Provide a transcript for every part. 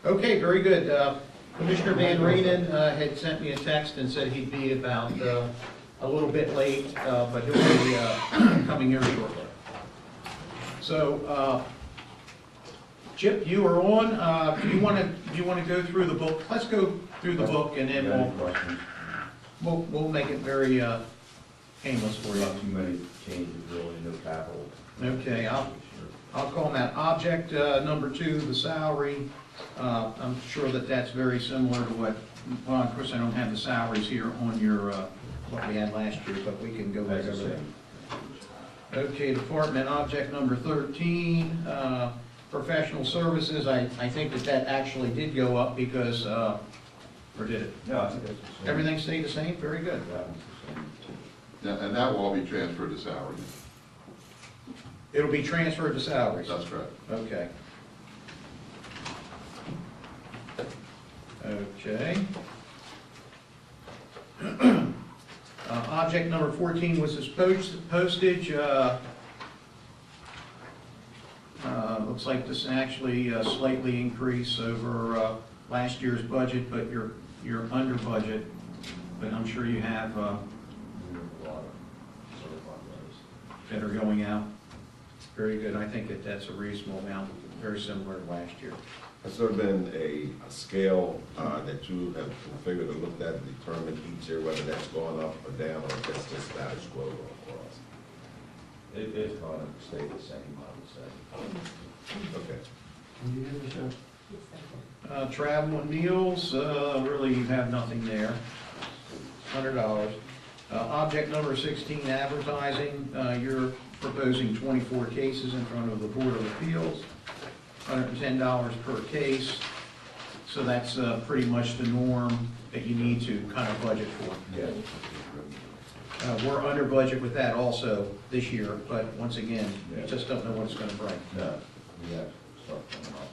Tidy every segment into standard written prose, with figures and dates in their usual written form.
Okay, very good. Commissioner Van Renen had sent me a text and said he'd be about a little bit late, but he'll be coming here shortly. So, Chip, you are on. Do you want to go through the book? Let's go through the book, and then we'll make it very painless for you. Not too many changes, really, no capital. Okay, I'll call them out. Object number 2, the salary. I'm sure that that's very similar to what, well, of course, I don't have the salaries here on your, what we had last year, but we can go back over that. Okay, department object number 13, professional services. I think that actually did go up because, or did it? No, I think that's the same. Everything stayed the same? Very good. That one's the same. Yeah, and that will all be transferred to salary. It'll be transferred to salaries? That's correct. Okay. Okay. Object number 14 was this postage. Looks like this actually slightly increased over last year's budget, but you're under budget. But I'm sure you have A lot of certified letters. that are going out. Very good. I think that's a reasonable amount, very similar to last year. Has there been a scale that you have configured or looked at to determine each year whether that's going up or down, or if it's just status quo across? It's going to stay the same, I would say. Okay. Travel and meals, really you have nothing there. $100. Object number 16, advertising. You're proposing 24 cases in front of the Board of Appeals, $110 per case. So that's pretty much the norm that you need to kind of budget for. Yeah. We're under budget with that also this year, but once again, you Yeah. just don't know what it's going to bring. No, we have stuff coming up.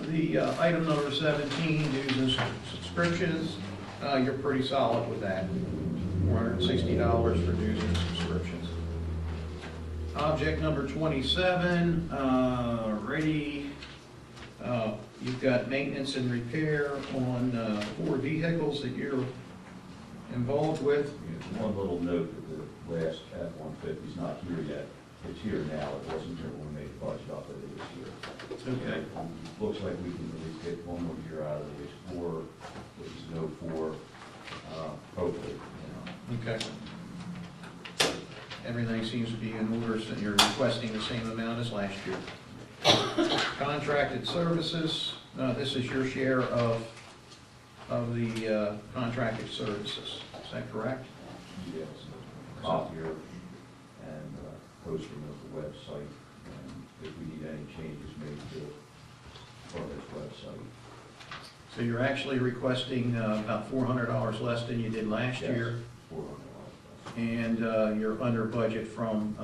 The item number 17, dues and subscriptions, you're pretty solid with that. $460 for dues and subscriptions. Object number 27, ready. You've got maintenance and repair on 4 vehicles that you're involved with. One little note that the last F-150 is not here yet. It's here now. It wasn't here when we made the budget up, but it is here. Okay. Looks like we can at least get one more year out of the Explorer, which is no 4, hopefully, you know. Okay. Everything seems to be in order, so you're requesting the same amount as last year. Contracted services, this is your share of the contracted services. Is that correct? Yes, copier and posting of the website, and if we need any changes made to this website. So you're actually requesting about $400 less than you did last Yes, year, $400. and you're under budget from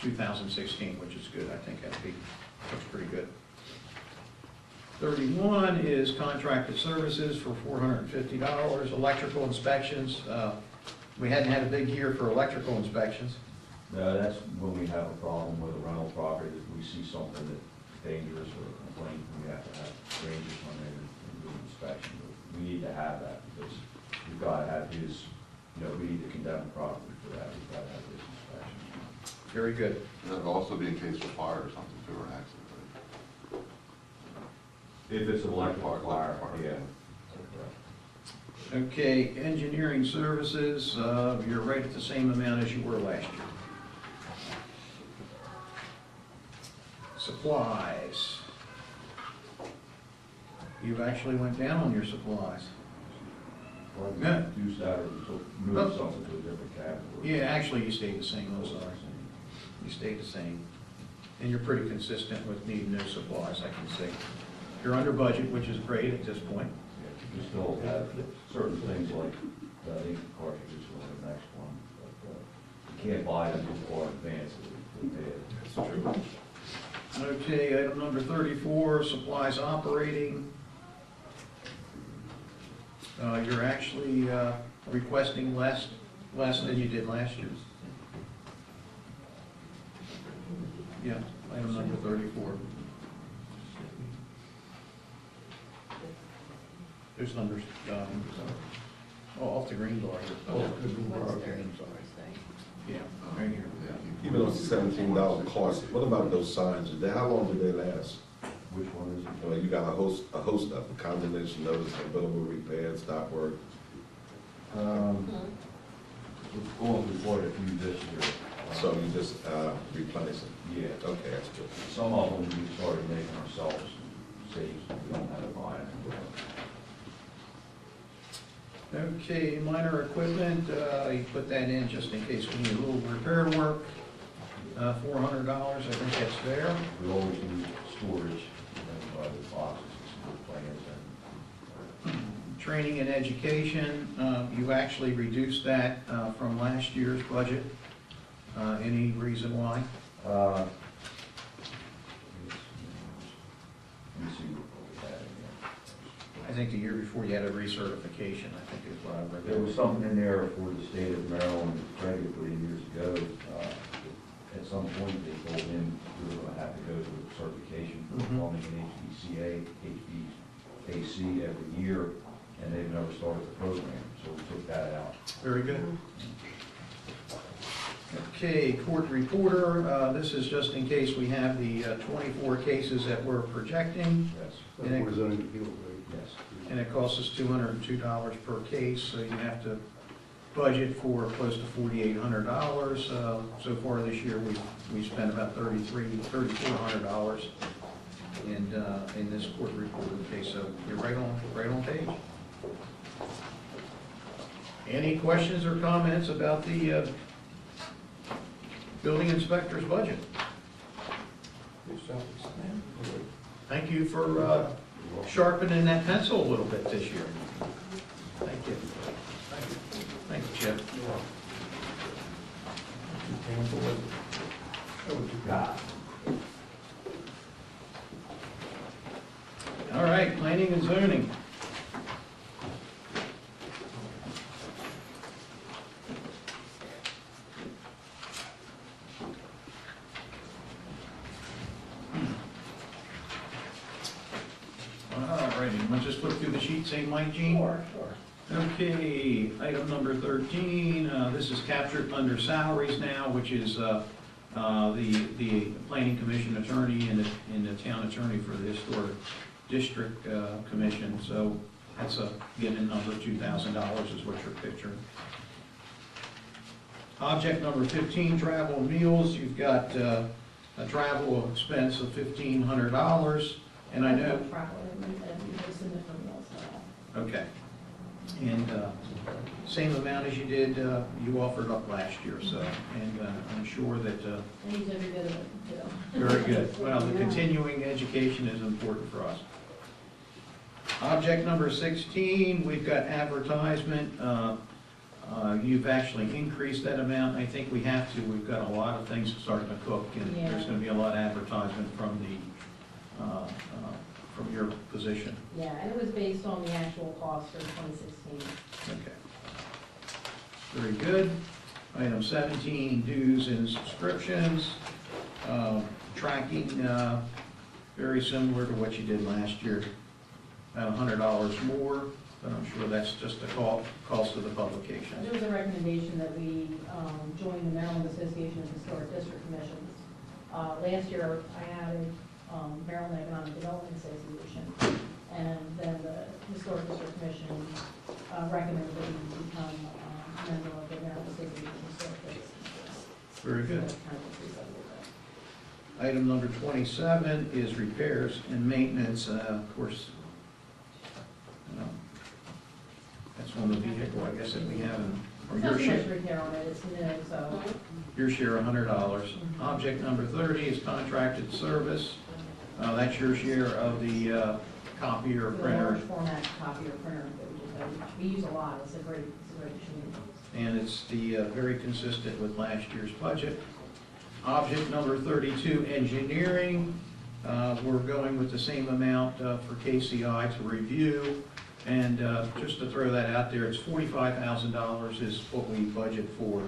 2016, which is good. I think looks pretty good. 31 is contracted services for $450. Electrical inspections, we hadn't had a big year for electrical inspections. No, that's when we have a problem with a rental property, that we see something that's dangerous or a complaint, we have to have rangers come in and do an inspection. We need to have that because we've got to have his, we need to condemn the property for that, we've got to have his inspection. Very good. That will also be in case of fire or something, too, or an accident, right? If it's an electrical fire, Fire. yeah. Okay, engineering services, you're right at the same amount as you were last year. Supplies. You actually went down on your supplies. Or we Yeah. reduce that or move something to a different category. Yeah, actually you stayed the same, I'm sorry. You stayed the same. And you're pretty consistent with needing no supplies, I can see. You're under budget, which is great at this point. We still have certain things like ink cartridges for the next one, but you can't buy them too far in advance. That's true. Okay, item number 34, supplies operating. You're actually requesting less than you did last year. Yeah, item number 34. There's numbers, off the green bar. Oh, Okay, I'm sorry. Yeah, right here. Even on $17 cost, what about those signs? How long do they last? Which one is it? Well, you got a host of them, condemnation notice, available repair, stop work. We're going through quite a few this year. So you just replenish it? Yeah. Okay, that's good. Some of them we started making ourselves, saves, we don't have to buy it. Okay, minor equipment, you put that in just in case we need a little repair work. $400, I think that's fair. We always need storage, by the boxes, and school plans, Training and education, you actually reduced that from last year's budget. Any reason why? let me see what we had in here. I think the year before you had a recertification, I think is what I read. There was something in there for the state of Maryland, Greg put in years ago. At some point, they told him we were gonna have to go to a certification for Mhm. plumbing and HVAC every year, and they've never started the program, so we took that out. Very good. Okay, court reporter, this is just in case we have the 24 cases that we're projecting, Yes, yes. and it costs us $202 per case, so you have to budget for close to $4,800. So far this year, we spent about $3,400 in this court reporter case, so you're right on page. Any questions or comments about the building inspector's budget? Thank you for sharpening that pencil a little bit this year. Thank you. Thank you, Chip. All right, planning and zoning. All righty, let's just flip through the sheet, same Mike, Jean? Sure. Okay, item number 13, this is captured under salaries now, which is the planning commission attorney and the town attorney for the historic district commission. So that's a given number, $2,000 is what you're picturing. Object number 15, travel and meals. You've got a travel expense of $1,500, and I know. Okay. And same amount as you did, you offered up last year, so, and I'm sure that, And he's every bit of it, too. very good. Well, the continuing education is important for us. Object number 16, we've got advertisement. You've actually increased that amount. I think we have to. We've got a lot of things starting to cook, and there's going to be a lot of advertisement from your position. Yeah, and it was based on the actual cost for 2016. Okay. Very good. Item 17, dues and subscriptions. Tracking, very similar to what you did last year. About $100 more, but I'm sure that's just the cost of the publication. There was a recommendation that we join the Maryland Association of Historic District Commissions. Last year, I added Maryland Economic Development Association, and then the Historic District Commission recommended that we become a member of the Maryland Association of Historic Districts. Very good. So kind of increase that a little bit. Item number 27 is repairs and maintenance. Of course, that's one of the vehicle, I guess, that we have in, or It's your not too much share. repair on it, it's new, so. Your share, $100. Object number 30 is contracted service. That's your share of the copier The printer, large format copier printer that we just have, we use a lot, it's a great machine. and it's very consistent with last year's budget. Object number 32, engineering. We're going with the same amount for KCI to review. And just to throw that out there, it's $45,000 is what we budget for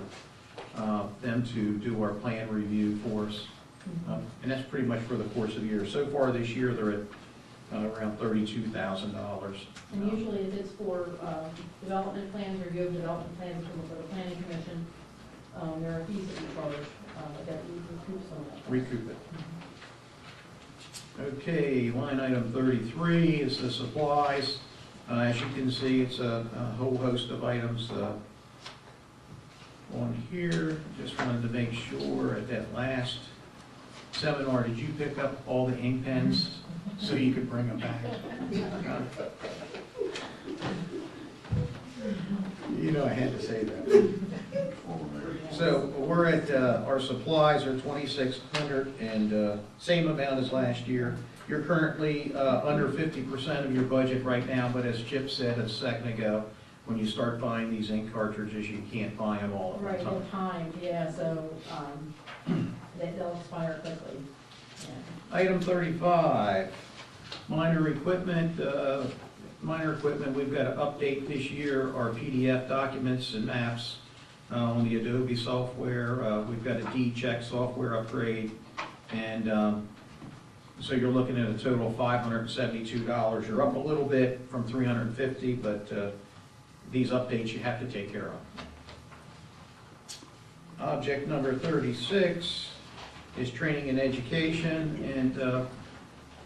them to do our plan review for us. And that's pretty much for the course of the year. So far this year, they're at around $32,000. And usually if it's for development plans, review of development plans for the planning commission, there are fees that we charge that we recoup some of that. Recoup it. Okay, line item 33 is the supplies. As you can see, it's a whole host of items on here. Just wanted to make sure at that last seminar, did you pick up all the ink pens so you could bring them back? You know I had to say that. So we're at, our supplies are 2,600 and same amount as last year. You're currently under 50% of your budget right now, but as Chip said a second ago, when you start buying these ink cartridges, you can't buy them all at Right, one no time. time, yeah, so they'll expire quickly. Yeah. Item 35, minor equipment. Minor equipment, we've got to update this year our PDF documents and maps on the Adobe software. We've got a D-Check software upgrade, and so you're looking at a total of $572. You're up a little bit from $350, but these updates you have to take care of. Object number 36 is training and education, and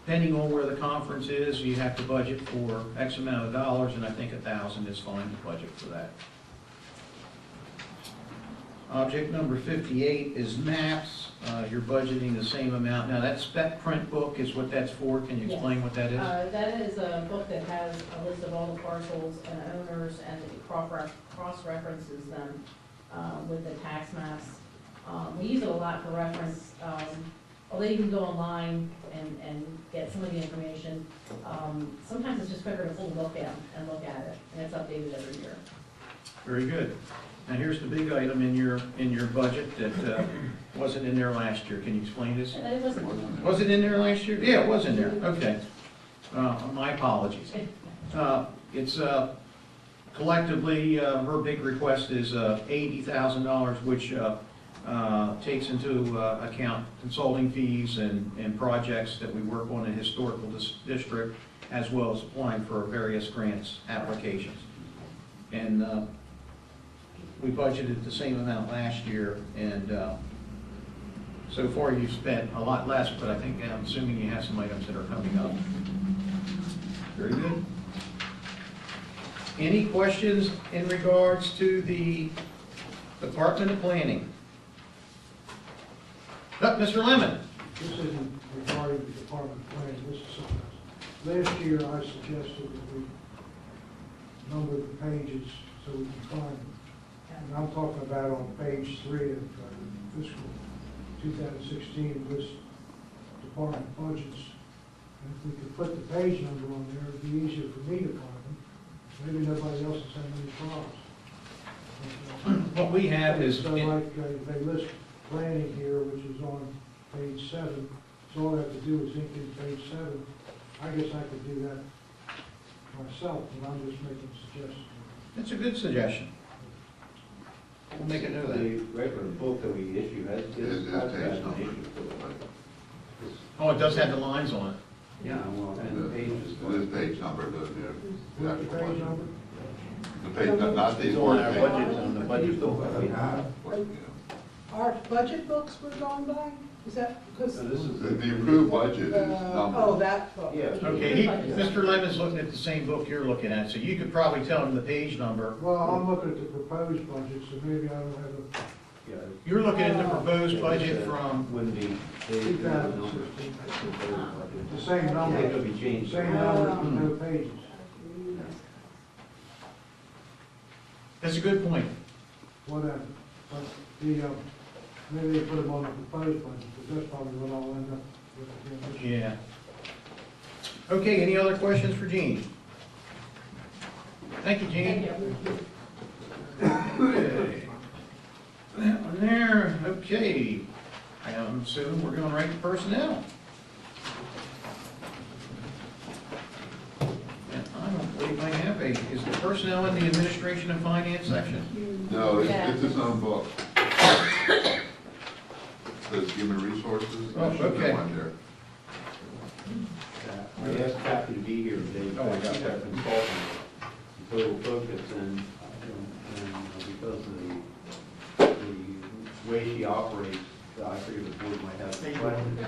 depending on where the conference is, you have to budget for X amount of dollars, and I think 1,000 is fine to budget for that. Object number 58 is maps. You're budgeting the same amount. Now, that spec print book is what that's for. Can you explain what that is? That is a book that has a list of all the parcels and owners, and it cross-references them with the tax maps. We use it a lot for reference, although you can go online and get some of the information. Sometimes it's just quicker to pull a book out and look at it, and it's updated every year. Very good. Now, here's the big item in your budget that wasn't in there last year. Can you explain this? It wasn't. Was it in there last year? Yeah, it was in there. Okay. My apologies. It's collectively, her big request is $80,000, which takes into account consulting fees and projects that we work on in the historical district, as well as applying for various grants applications. And we budgeted the same amount last year, and so far you've spent a lot less, but I think, I'm assuming you have some items that are coming up. Very good. Any questions in regards to the Department of Planning? Mr. Lemon? This isn't regarding the Department of Planning, this is something else. Last year, I suggested that we number the pages so we can find them. And I'm talking about on page 3 of fiscal 2016, list department budgets. And if we could put the page number on there, it'd be easier for me to find them. Maybe nobody else is having any problems. What we have is, So like, they list planning here, which is on page 7, so all I have to do is ink in page 7. I guess I could do that myself, but I'm just making suggestions. it's a good suggestion. We'll make a note of that. The regular book that we issue has, It is has page an number. issue to it. Oh, it does have the lines on it. Yeah, well, and the pages. It is page number, the What's the actual page budget. number? The page, not the It's on our page. budget, on the budget book that we have. Yeah. Our budget books were gone by? Is that because? So this is. The approved budget is Oh, numbered. that book. Yeah. Okay, Mr. Lemon's looking at the same book you're looking at, so you could probably tell him the page number. Well, I'm looking at the proposed budget, so maybe I don't have a Yeah. You're looking at the proposed budget from, Wouldn't be. They, the numbers. 2016. The same number. They could be changed. Same number, but no pages. that's a good point. Whatever. But the, maybe they put them on the proposed budget, because that's probably what I'll end up with again. Yeah. Okay, any other questions for Gene? Thank you, Gene. Thank you. Okay. That one there, okay. I'm assuming we're going right to personnel. And I don't believe I have a, is the personnel in the administration and finance section? No, Yeah. it's its own book. Says human resources. Oh, There should be okay. one there. I asked Pat Oh, I got she's that. our consultant, total focus, and because of the way she operates, I figured the board might have some questions.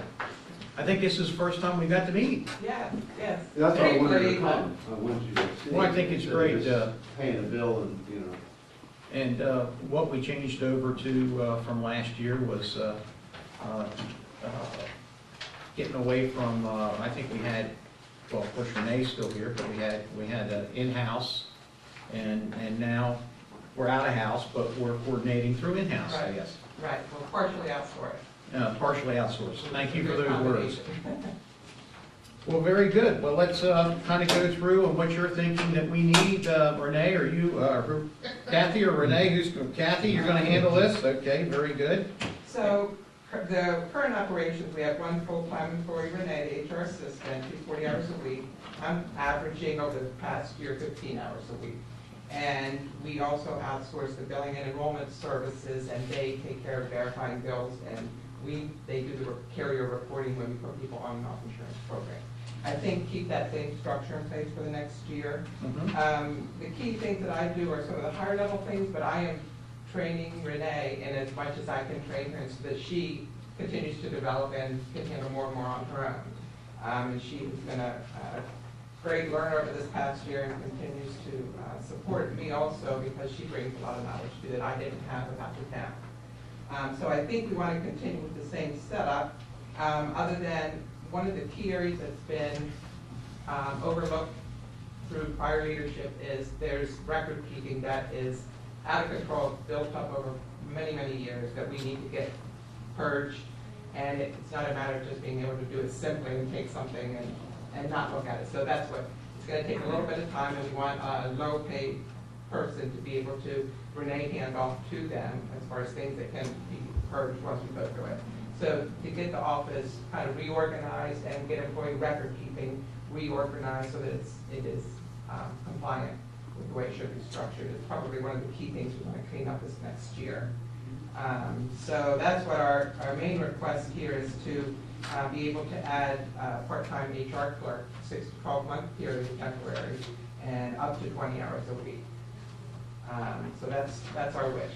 I think this is the first time we got to meet. Yeah, yes. That's why I wanted Very you to grateful. come. I wanted you to see. Well, I think it's Instead of great, just paying a bill and, And what we changed over to from last year was getting away from, I think we had, well, of course Renee's still here, but we had in-house, and now we're out-of-house, but we're coordinating through in-house, I Right. guess. Right, well, partially outsourced. Partially outsourced. Thank you for Good those words. combination. Well, very good. Well, let's kind of go through and what you're thinking that we need. Renee, or you, Kathy or Renee, Kathy, you're going to handle this? Okay, very good. So, the current operations, we have one full-time employee, Renee, the HR assistant, she's 40 hours a week. I'm averaging over the past year 15 hours a week. And we also outsource the billing and enrollment services, and they take care of verifying bills, and they do the carrier reporting when we put people on and off insurance program. I think keep that same structure in place for the next year. The key things that I do are some of the higher level things, but I am training Renee in as much as I can train her so that she continues to develop and can handle more and more on her own. And she has been a great learner over this past year and continues to support me also because she brings a lot of knowledge to that I didn't have without the town. So I think we want to continue with the same setup, other than one of the key areas that's been overlooked through prior leadership is there's record keeping that is out of control, built up over many, many years that we need to get purged. And it's not a matter of just being able to do it simply and take something and not look at it. So that's what, it's going to take a little bit of time, and we want a low-paid person to be able to Renee hand off to them as far as things that can be purged once we go through it. So to get the office kind of reorganized and get employee record keeping reorganized so that it is compliant with the way it should be structured is probably one of the key things we want to clean up this next year. So that's what our main request here is to be able to add part-time HR clerk, 6 to 12 month period temporary, and up to 20 hours a week. So that's our wish.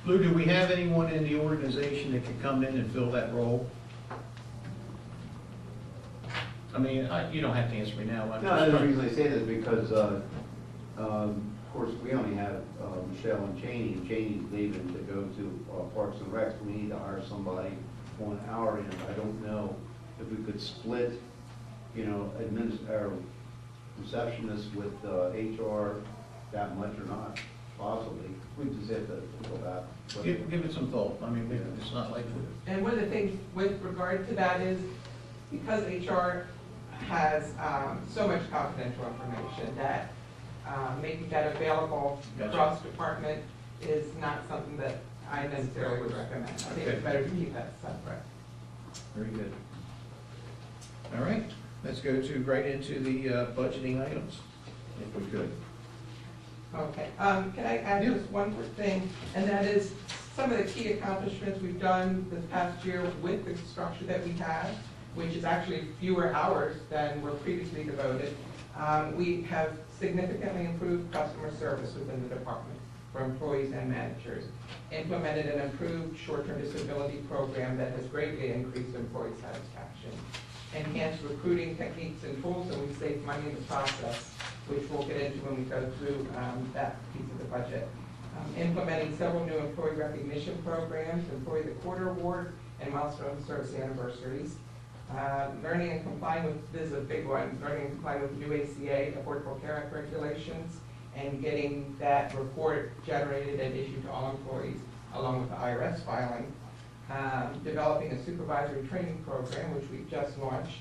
Lou, do we have anyone in the organization that could come in and fill that role? I mean, you don't have to answer me now. I'm No, just the trying- reason I say that is because, of course, we only have Michelle and Cheney, and Cheney's leaving to go to Parks and Recs. We need to hire somebody on our end. I don't know if we could split, our receptionist with HR that much or not, possibly. We just have to go back. Give it some thought. I mean, it's not like, And one of the things with regard to that is, because HR has so much confidential information, that making that available Gotcha. across department is not something that I necessarily would recommend. I think it's better to keep that separate. very good. All right, let's go right into the budgeting items, if we could. Okay, can I add Yeah. just one quick thing? And that is some of the key accomplishments we've done this past year with the structure that we have, which is actually fewer hours than were previously devoted. We have significantly improved customer service within the department for employees and managers, implemented an improved short-term disability program that has greatly increased employee satisfaction, enhanced recruiting techniques and tools, and we've saved money in the process, which we'll get into when we go through that piece of the budget. Implementing several new employee recognition programs, Employee of the Quarter Award, and milestone service anniversaries. Learning and complying with, this is a big one, learning and complying with new ACA, Affordable Care Act regulations, and getting that report generated and issued to all employees, along with the IRS filing. Developing a supervisory training program, which we just launched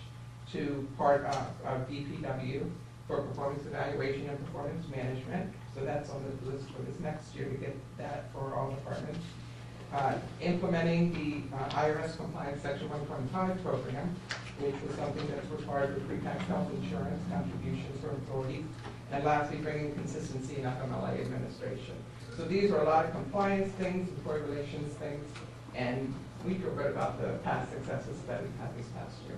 to part of DPW for performance evaluation and performance management. So that's on the list for this next year to get that for all departments. Implementing the IRS compliance section 125 program, which was something that's required for pre-tax health insurance contributions for employees. And lastly, bringing consistency in FMLA administration. So these are a lot of compliance things, employee relations things, and we feel good about the past successes that we've had this past year.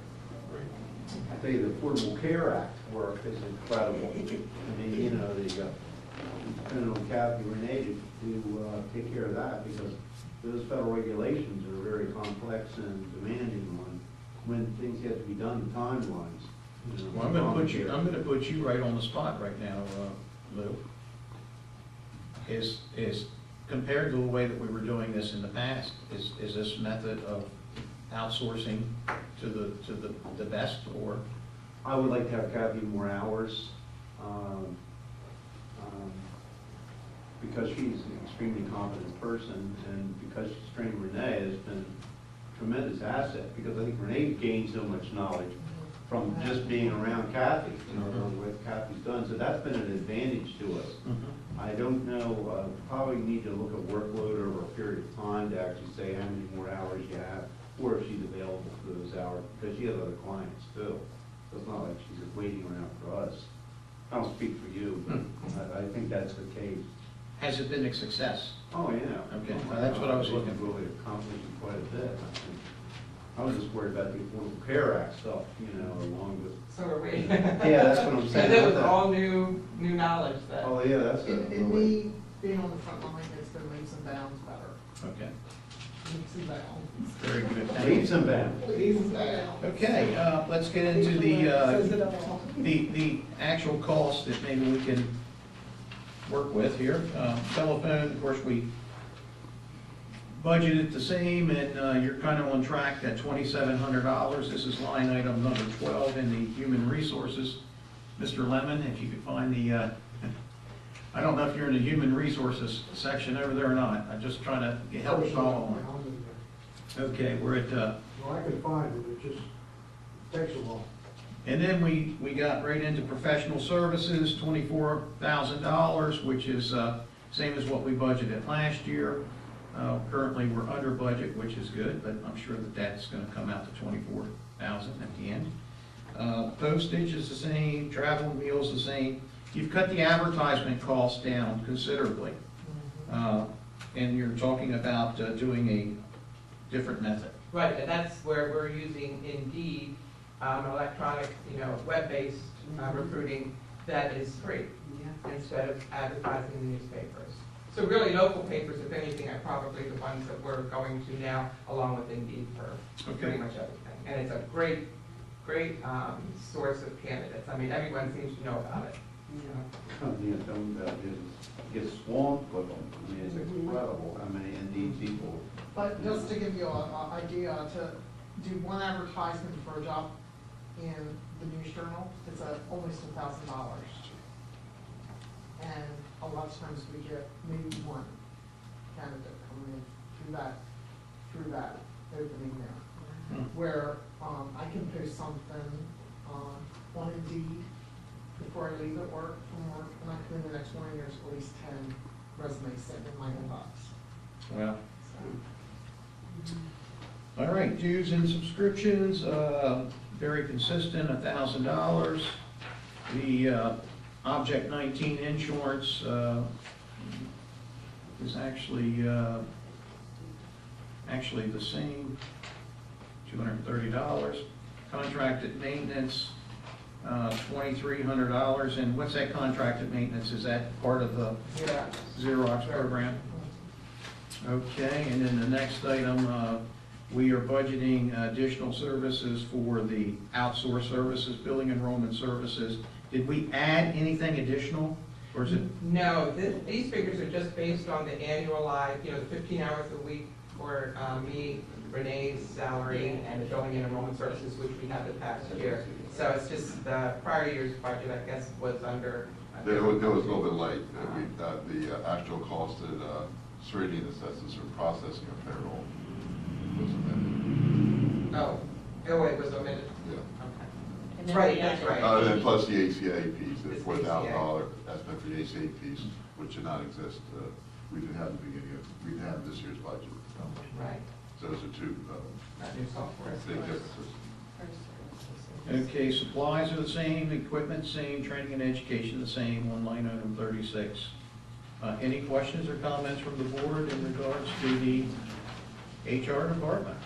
I tell you, the Affordable Care Act work is incredible. I mean, you know, they depending on Kathy Renee to take care of that, because those federal regulations are very complex and demanding on when things have to be done, the timelines. You know, Well, I'm gonna put you right on the spot right now, Lou. Is compared to the way that we were doing this in the past, is this method of outsourcing to the best, or? I would like to have Kathy more hours, because she's an extremely competent person, and because she's trained Renee has been a tremendous asset, because I think Renee gained so much knowledge from just being around Kathy, you know, what Kathy's done, so that's been an advantage to us. I don't know, probably need to look at workload over a period of time to actually say how many more hours you have, or if she's available for those hours, because she has other clients too. So it's not like she's just waiting around for us. I don't speak for you, but I think that's the case. Has it been a success? Oh, yeah. Okay, that's what I was looking for. Really accomplishing quite a bit, I think. I was just worried about the Affordable Care Act stuff, you know, along with. So are we. Yeah, that's what I'm saying. And it was all new knowledge that. Oh, yeah, that's a. And me being on the front line, it's been leaps and bounds better. Okay, Leaps and bounds. very good. Thank you. Leaps and bounds. Leaps and bounds. Okay, let's get into Says it all. the actual cost that maybe we can work with here. Telephone, of course, we budgeted the same, and you're kind of on track at $2,700. This is line item number 12 in the human resources. Mr. Lemon, if you could find the, I don't know if you're in the human resources section over there or not. I'm just trying to help follow on. Okay, we're at, Well, I can find it, it just takes a while. and then we got right into professional services, $24,000, which is same as what we budgeted last year. Currently, we're under budget, which is good, but I'm sure that that's going to come out to $24,000 at the end. Postage is the same, travel and meals the same. You've cut the advertisement cost down considerably, and you're talking about doing a different method. Right, and that's where we're using Indeed, electronic, web-based recruiting that is free instead of advertising in the newspapers. So really, local papers, if anything, are probably the ones that we're going to now, along with Indeed for pretty much everything. And it's a great source of candidates. I mean, everyone seems to know about it. Company that don't get swamped with them. I mean, it's incredible how many Indeed people. But just to give you an idea, to do one advertisement for a job in the News Journal, it's almost $1,000. And a lot of times we get maybe one candidate coming in through that opening there. Where I can post something on Indeed before I leave at work from work, and I come in the next morning, there's at least 10 resumes sitting in my inbox. Well, all right, dues and subscriptions, very consistent, $1,000. The Object 19 insurance is actually the same, $230. Contracted maintenance, $2,300. And what's that contracted maintenance? Is that part of the Xerox program? Okay, and then the next item, we are budgeting additional services for the outsourced services, billing enrollment services. Did we add anything additional, or is it? No, these figures are just based on the annualized, the 15 hours a week for me, Renee's salary, and the billing and enrollment services, which we had the past year. So it's just the prior year's budget, I guess, was under. It was a little bit late. The actual cost of screening assessments or processing of payroll was amended. Oh, it was omitted? Yeah. Okay. And then Right, we that's added- right. And then plus the ACA piece, the This $4,000 estimate for the ACA piece, which did not exist. We didn't have the beginning of, we didn't have this year's budget. Right. So those are two That new software. big differences. Okay, supplies are the same, equipment same, training and education the same, on line item 36. Any questions or comments from the board in regards to the HR department?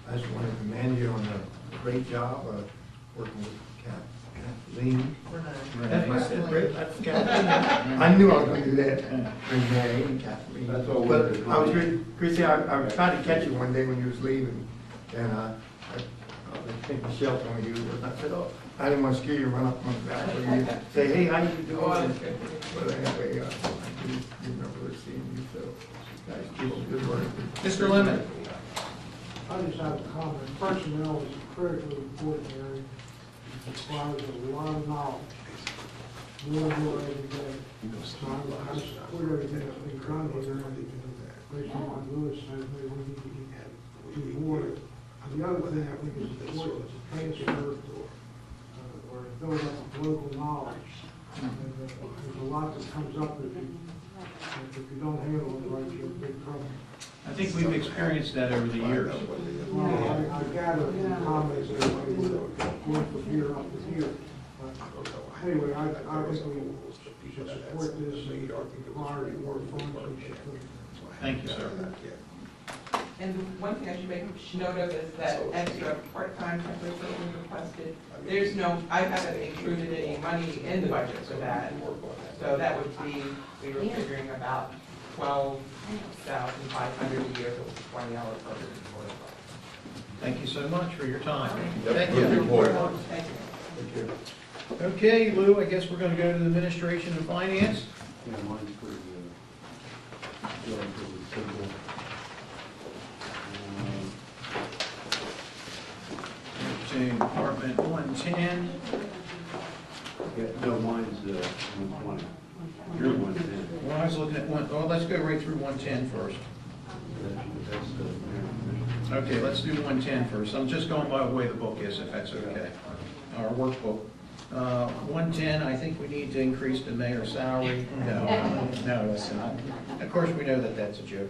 I just want to commend you on a great job. working with Kathleen. Renee. That's what I said, Brett, that's Kathleen. I knew I was gonna do that, Renee and Kathleen. That's all But we're I was doing. really, Chrissy, I was trying to catch you one day when you was leaving, and I think Michelle told me you, was. I said, oh, I didn't want to scare you, run up on the back, or you say, hey, how you doing? Oh, that's good. But anyway, I do remember seeing you, so, guys, keep up the good work. Mr. Lemon? I just have a comment. Personnel is a critically important area. It requires a lot of knowledge. More and more every day. So I support everything that's being done here. Based on what Lewis said, maybe we need to do more. And the other thing I think is important is to transfer or build up local knowledge. And there's a lot that comes up if you don't handle it right, you're in big trouble. I think we've experienced that over the years. Well, I gather from the comments that we were going from here up to here. But anyway, I think we should support this and require more funds. We should put it. Thank you, sir. And one thing I should make note of is that extra part-time temporary person requested. There's no, I haven't included any money in the budget for that. So that would be, we were figuring about 12,500 a year, for 20-hour program. Thank you so much for your time. Yep, Thank good you. report. Thank you. Okay, Lou, I guess we're gonna go to the administration and finance. Yeah, mine's pretty, relatively simple. To Department 110. Yeah, no, mine's, 120. Your 110. Well, I was looking at let's go right through 110 first. That's the mayor commission. Okay, let's do 110 first. I'm just going by the way the book is, if that's okay. Our workbook. 110, I think we need to increase the mayor's salary. No, that's not. Of course, we know that that's a joke.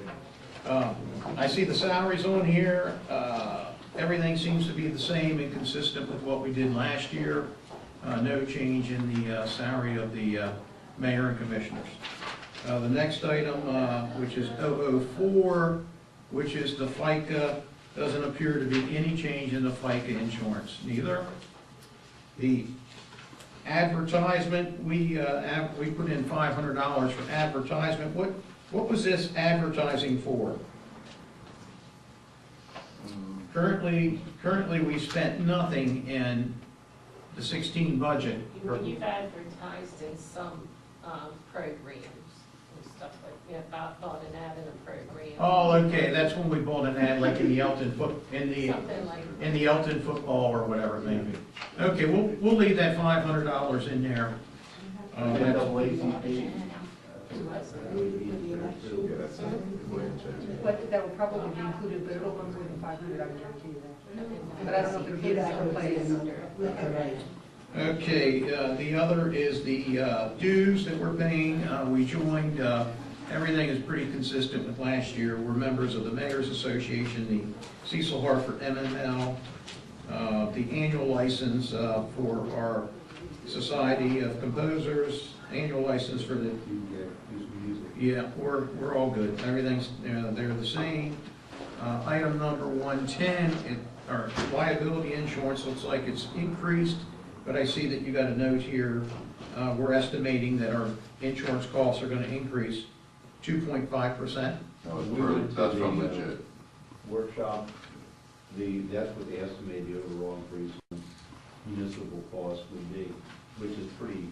I see the salaries on here. Everything seems to be the same and consistent with what we did last year. No change in the salary of the mayor and commissioners. The next item, which is 004, which is the FICA, doesn't appear to be any change in the FICA insurance, neither. The advertisement, we put in $500 for advertisement. What was this advertising for? Currently, we spent nothing in the 16 budget. You've advertised in some programs and stuff like, you know, bought an ad in a program. Oh, okay, that's when we bought an ad, like in the Elkton Something like in the Elkton football or whatever it may be. Okay, we'll leave that $500 in there. But that will probably be included, but it'll come more than 500, I guarantee you that. But I don't know if the computer can play it. Okay, the other is the dues that we're paying. We joined, everything is pretty consistent with last year. We're members of the Mayor's Association, the Cecil Hartford MML, the annual license for our Society of Composers, annual license for the, yeah, we're all good. Everything's, they're the same. Item number 110, our liability insurance looks like it's increased, but I see that you got a note here. We're estimating that our insurance costs are going to increase 2.5%. That's from legit. Workshop, that's what they estimate the overall increase in municipal costs would be, which is pretty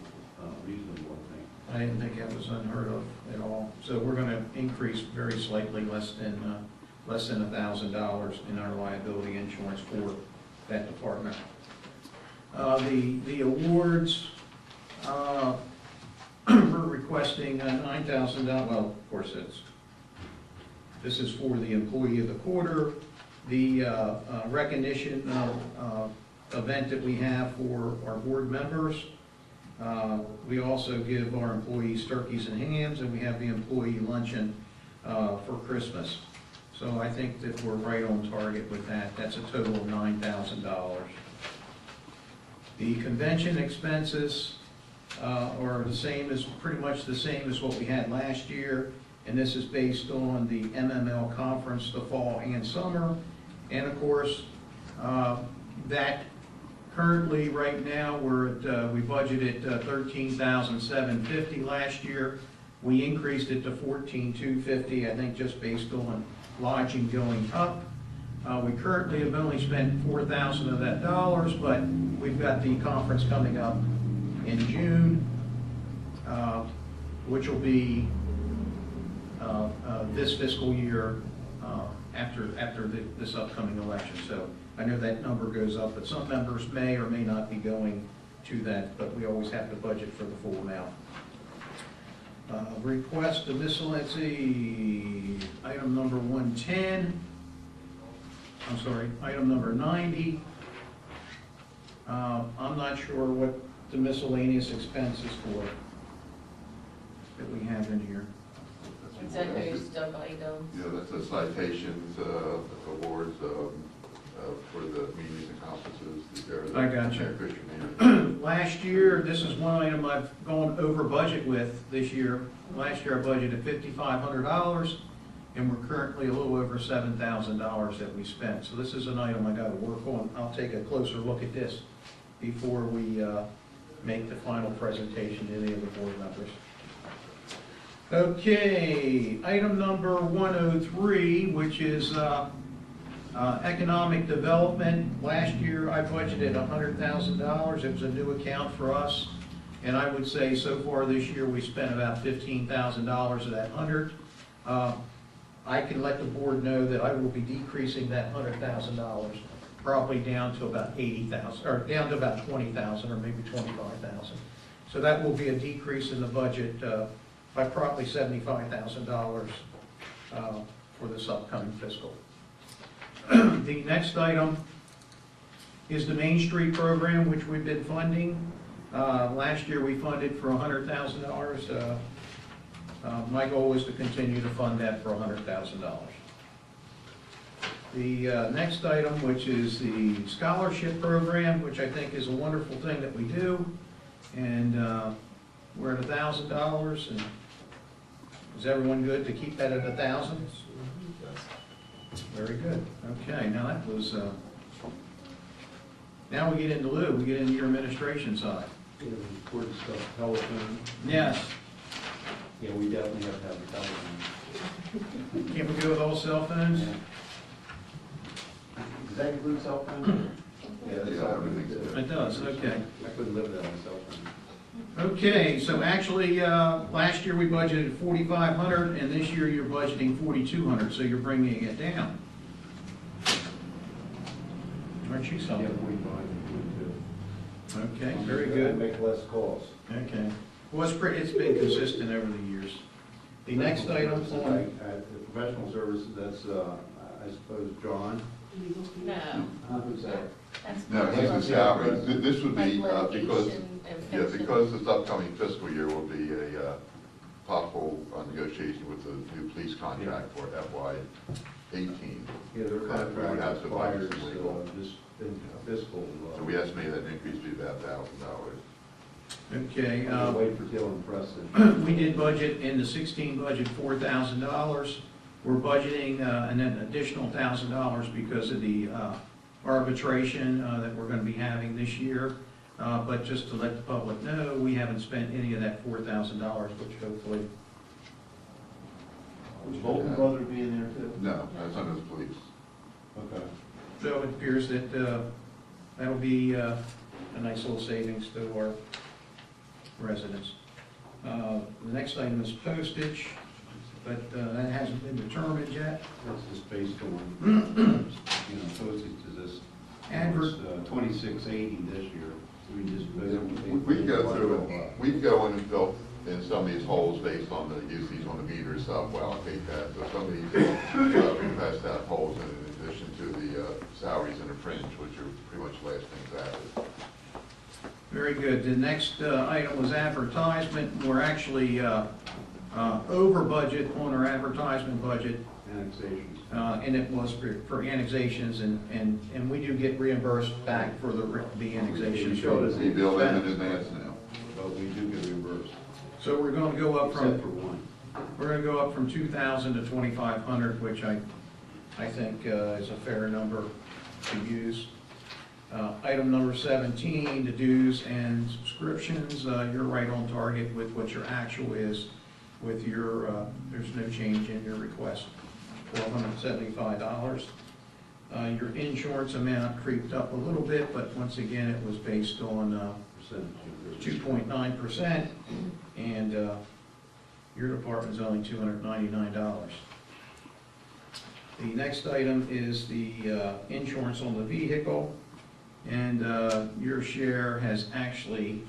reasonable, I think. I didn't think that was unheard of at all. So we're going to increase very slightly, less than $1,000 in our liability insurance for that department. The awards, we're requesting $9,000. Well, of course, this is for the employee of the quarter. The recognition event that we have for our board members. We also give our employees turkeys and hams, and we have the employee luncheon for Christmas. So I think that we're right on target with that. That's a total of $9,000. The convention expenses are the same as, pretty much the same as what we had last year, and this is based on the MML conference, the fall and summer. And of course, that Currently, right now, we're at, we budgeted 13,750 last year. We increased it to 14,250, I think just based on lodging going up. We currently have only spent 4,000 of that dollars, but we've got the conference coming up in June, which will be this fiscal year after this upcoming election. So I know that number goes up, but some members may or may not be going to that, but we always have to budget for the full amount. Request of miscellaneous, item number 110. I'm sorry, item number 90. I'm not sure what the miscellaneous expense is for that we have in here. Is that host of items? Yeah, that's the citations, awards for the meetings and conferences. I got you. Christian meeting. Last year, this is one item I've gone over budget with this year. Last year I budgeted $5,500, and we're currently a little over $7,000 that we spent. So this is an item I got to work on. I'll take a closer look at this before we make the final presentation to any of the board members. Okay, item number 103, which is economic development. Last year I budgeted $100,000. It was a new account for us. And I would say so far this year we spent about $15,000 of that 100. I can let the board know that I will be decreasing that $100,000 probably down to about $80,000, or down to about $20,000 or maybe $25,000. So that will be a decrease in the budget by probably $75,000 for this upcoming fiscal. The next item is the Main Street program, which we've been funding. Last year we funded for $100,000. My goal is to continue to fund that for $100,000. The next item, which is the scholarship program, which I think is a wonderful thing that we do. And we're at $1,000. And is everyone good to keep that at 1,000? Very good. Okay, now that was, now we get into Lou, we get into your administration side. Yeah, the important stuff, telephone. Yes. Yeah, we definitely have to have a telephone. Can't we go with all cell phones? Yeah. Does that include cell phone? Yeah, that's Yeah, all. everything's good. It does, okay. I couldn't live without a cell phone. Okay, so actually, last year we budgeted 4,500, and this year you're budgeting 4,200, so you're bringing it down. Aren't you Yeah, something? 45, 42. Okay, very good. Make less calls. Okay. Well, it's been consistent over the years. The next item The on, professional services, that's, I suppose, John. No, Who's that? that's. No, this is salary. This would be, Like because, litigation and yeah, pension. because this upcoming fiscal year will be a possible negotiation with the new police contract for FY 18. Yeah, their We would have contract to buy expires some legal. this fiscal. So we estimate that increase to be about $1,000. okay, Wait for Dylan Preston. we did budget in the 16 budget $4,000. We're budgeting an additional $1,000 because of the arbitration that we're going to be having this year. But just to let the public know, we haven't spent any of that $4,000, which hopefully, Was Bolton Brother being there too? No, that's under the police. Okay. so it appears that that'll be a nice little savings to our residents. The next item is postage, but that hasn't been determined yet. That's just based on, postage to this. Advert- It's 2680 this year. We just. We go through, we go in and fill in some of these holes based on the usage on the meter stuff, we allocate that. So some of these requests have holes in addition to the salaries and the fringe, which are pretty much the last things added. Very good. The next item was advertisement. We're actually over budget on our advertisement budget, Annexations. and it was for annexations, and we do get reimbursed back for the annexations. We bill them in advance now. But we do get reimbursed, So we're going to go up except for from, one. we're going to go up from 2,000 to 2,500, which I think is a fair number to use. Item number 17, the dues and subscriptions, you're right on target with what your actual is with your, there's no change in your request, $1,275. Your insurance amount creeped up a little bit, but once again, it was based on 2.9%, and your department's only $299. The next item is the insurance on the vehicle, and your share has actually,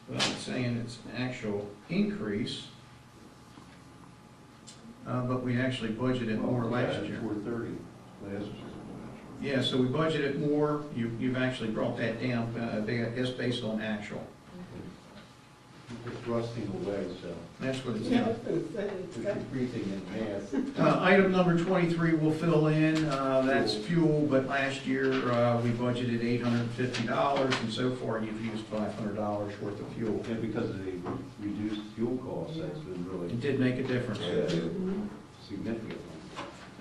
well, it's saying it's an actual increase, but we actually budgeted more last year. 430 last year. Yeah, so we budgeted more, you've actually brought that down, I guess based on actual. It's rusting away, so That's what it's Yeah, doing. it's it's got- increasing in mass. Item number 23 will fill in, that's fuel, but last year we budgeted $850, and so far you've used $500 worth of fuel. And because of the reduced fuel costs, that's been really It did make a difference. significant.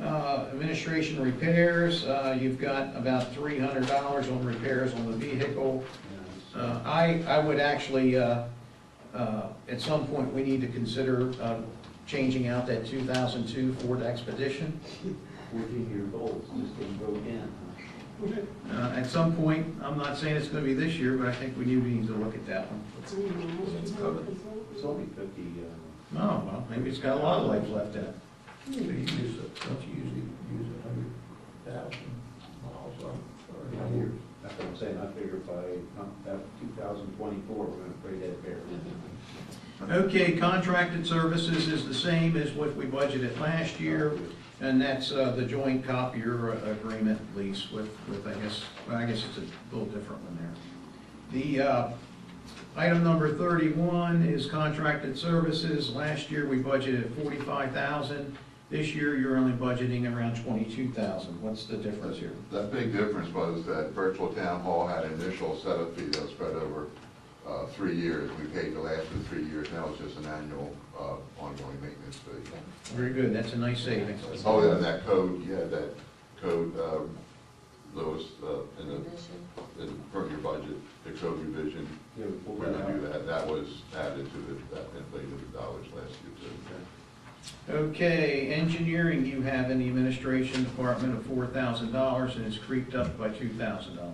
Administration repairs, you've got about $300 on repairs on the vehicle. I would actually, at some point, we need to consider changing out that 2002 Ford Expedition. 14 years old, it's just getting broke in. At some point, I'm not saying it's going to be this year, but I think we need to look at that one. It's only 50, Oh, well, maybe it's got a lot of life left in it. You use it, don't you usually use 100,000 miles or years? that's what I'm saying, I figure by 2024, we're gonna break that barrier. Okay, contracted services is the same as what we budgeted last year, and that's the joint copier agreement lease with I guess it's a little different one there. The item number 31 is contracted services. Last year, we budgeted $45,000. This year, you're only budgeting around $22,000. What's the difference here? That big difference was that virtual town hall had an initial setup fee that was spread over 3 years. We paid the last of the 3 years, now it's just an annual ongoing maintenance fee. Very good, that's a nice savings. Oh, yeah, and that code, yeah, that code, Lois, in from your budget, the code revision, Yeah, we pulled we're that gonna do out. that was added to that inflated dollars last year too. Okay, engineering, you have in the administration department of $4,000, and it's creeped up by $2,000.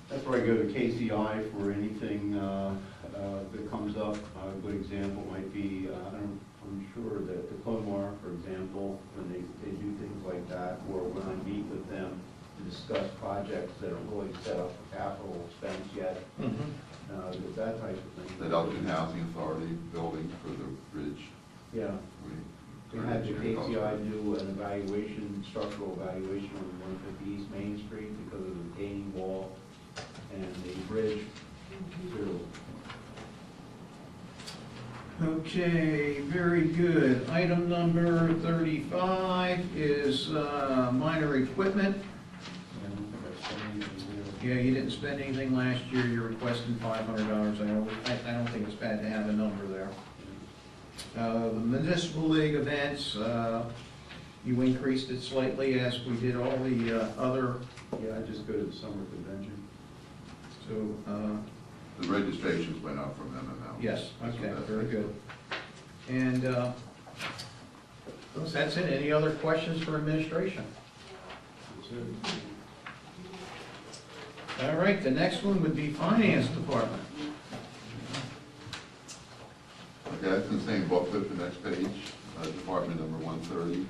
That's where I go to KCI for anything that comes up. A good example might be, I'm sure that the Clomar, for example, when they do things like that, or when I meet with them to discuss projects that are really set up for capital expense yet, that type of thing. The Elkton Housing Authority building for the bridge. Yeah. We had the KCI do an evaluation, structural evaluation on 150 East Main Street because of the retaining wall and the bridge. Okay, very good. Item number 35 is minor equipment. Yeah, you didn't spend anything last year, you're requesting $500. I don't think it's bad to have a number there. The municipal league events, you increased it slightly as we did all the other, Yeah, I just go to the summer convention. so, The registrations went up from them and now. yes, okay, very good. And that's it. Any other questions for administration? All right, the next one would be finance department. Okay, that's in the same booklet, the next page, department number 130.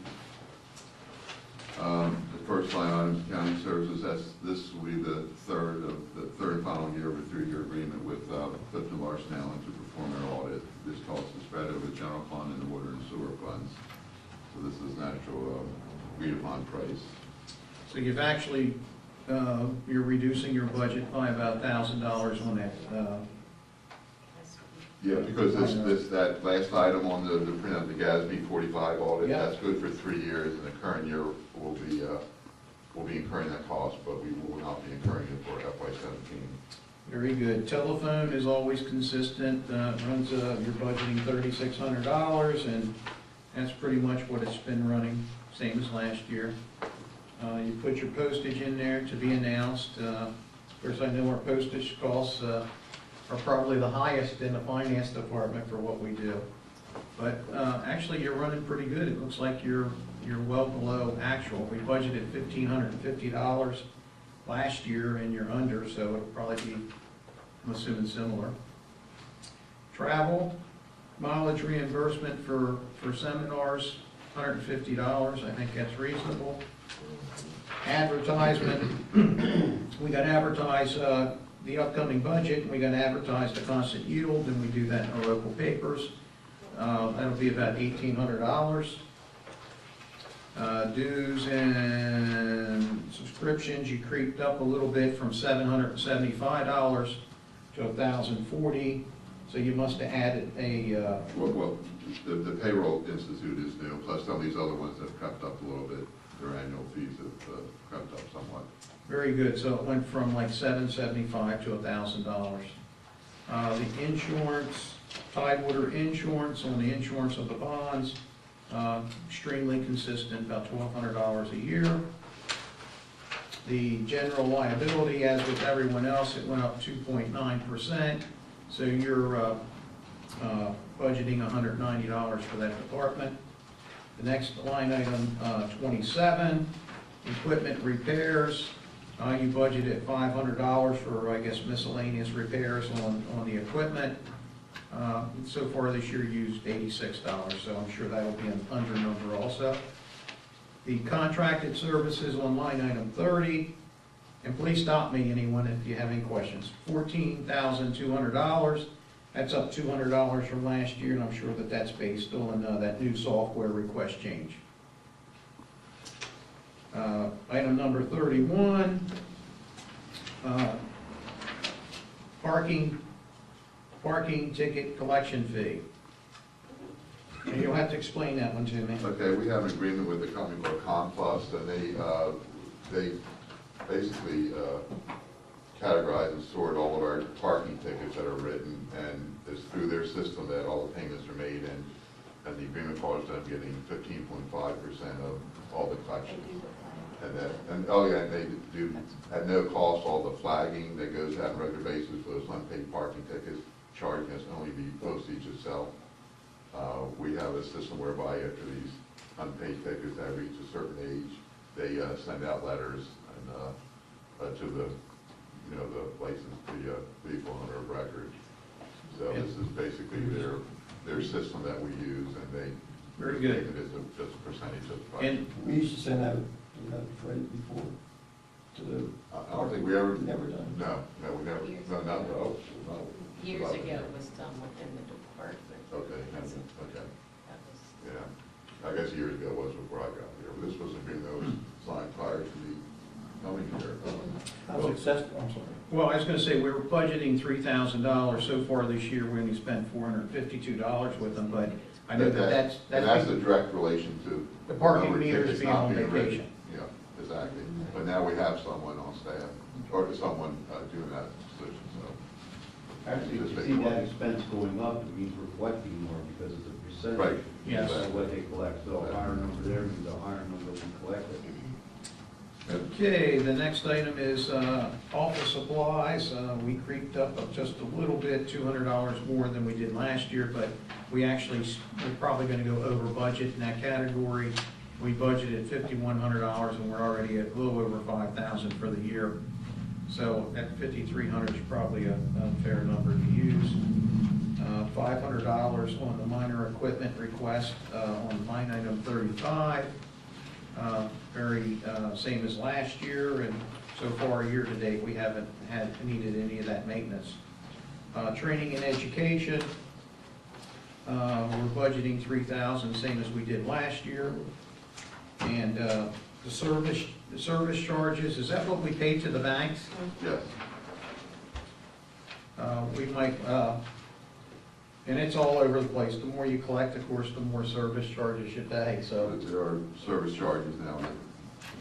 The first line item, accounting services, this will be the third and final year of a 3-year agreement with Clifton Larson Allen to perform an audit. This cost is spread over the general fund and the water and sewer funds. So this is an actual agreed upon price. So you've actually, you're reducing your budget by about $1,000 on that. Yeah, because that last item on the print of the GASB 45 audit, Yeah. that's good for 3 years, and the current year will be incurring that cost, but we will not be incurring it for FY17. Very good. Telephone is always consistent, runs, you're budgeting $3,600, and that's pretty much what it's been running, same as last year. You put your postage in there to be announced. Of course, I know our postage costs are probably the highest in the finance department for what we do. But actually, you're running pretty good. It looks like you're well below actual. We budgeted $1,550 last year, and you're under, so it'll probably be, I'm assuming, similar. Travel, mileage reimbursement for seminars, $150. I think that's reasonable. Advertisement, we got to advertise the upcoming budget, and we got to advertise the constant yield, and we do that in our local papers. That'll be about $1,800. Dues and subscriptions, you creeped up a little bit from $775 to $1,040, so you must have added a, Well, the payroll institute is new, plus some of these other ones have crept up a little bit. Their annual fees have crept up somewhat. very good, so it went from like $775 to $1,000. The insurance, Tidewater Insurance on the insurance of the bonds, extremely consistent, about $1,200 a year. The general liability, as with everyone else, it went up 2.9%, so you're budgeting $190 for that department. The next line item, 27, equipment repairs. You budgeted $500 for, I guess, miscellaneous repairs on the equipment. So far this year, used $86, so I'm sure that'll be an under number also. The contracted services on line item 30, and please stop me, anyone, if you have any questions. $14,200. That's up $200 from last year, and I'm sure that that's based on that new software request change. Item number 31, parking ticket collection fee. And you'll have to explain that one to me. Okay, we have an agreement with a company called Complus, and they basically categorize and sort all of our parking tickets that are written, and it's through their system that all the payments are made, and the agreement calls them getting 15.5% of all the collections. And oh yeah, they do at no cost all the flagging that goes out on a regular basis for those unpaid parking tickets, charging us only the postage itself. We have a system whereby after these unpaid tickets that reach a certain age, they send out letters and to the the licensed vehicle owner of record. So this is basically their system that we use, and they Very good. take it as just a percentage of the price. And We used to send out freight before to the. I don't think we ever. Never done. No, we never, no. Years ago, it was done within the department. Okay, okay, That was, yeah. I guess years ago was before I got here, but this was agreement that was signed prior to me coming here. How successful, I'm sorry. well, I was going to say, we were budgeting $3,000. So far this year, we only spent $452 with them, but I know that's And that's a direct relation to. the parking number of meters tickets being not on written. vacation. Yeah, exactly. But now we have someone on staff, or someone doing that position, so. Actually, if you see that expense going up, it means we're collecting more because it's a Right. percentage Yes. of what they collect. So a higher number there means a higher number we collected. Okay, the next item is office supplies. We creeped up just a little bit, $200 more than we did last year, but we're probably going to go over budget in that category. We budgeted $5,100, and we're already at a little over $5,000 for the year. So at $5,300 is probably a fair number to use. $500 on the minor equipment request on line item 35. Very same as last year, and so far year to date, we haven't needed any of that maintenance. Training and education, we're budgeting $3,000, same as we did last year. And the service charges, is that what we paid to the banks? Yes. We might, and it's all over the place. The more you collect, of course, the more service charges you pay, so. There are service charges now that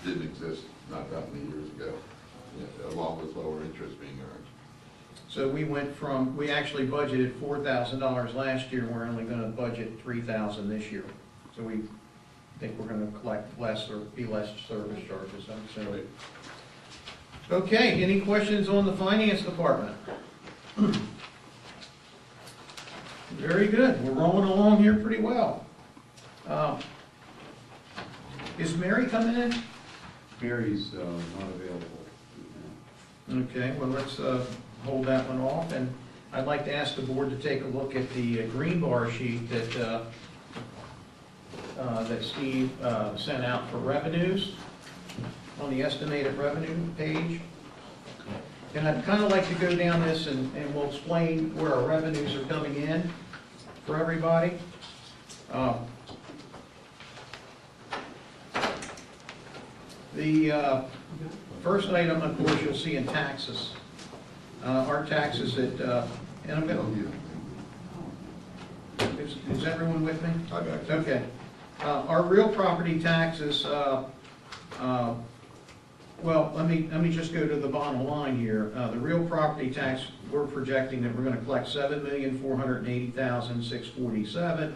didn't exist not that many years ago, along with lower interest being earned. So we actually budgeted $4,000 last year, and we're only gonna budget $3,000 this year. So we think we're gonna collect less or be less service charges, I'm assuming. Okay, any questions on the finance department? Very good, we're rolling along here pretty well. Is Mary coming in? Mary's not available. Okay, well, let's hold that one off, and I'd like to ask the board to take a look at the green bar sheet that that Steve sent out for revenues on the estimated revenue page. And I'd kind of like to go down this and we'll explain where our revenues are coming in for everybody. The first item, of course, you'll see in taxes. Our taxes at, and I'm going to, is everyone with me? I got you. Okay. Our real property taxes, well, let me just go to the bottom line here. The real property tax, we're projecting that we're going to collect $7,480,647.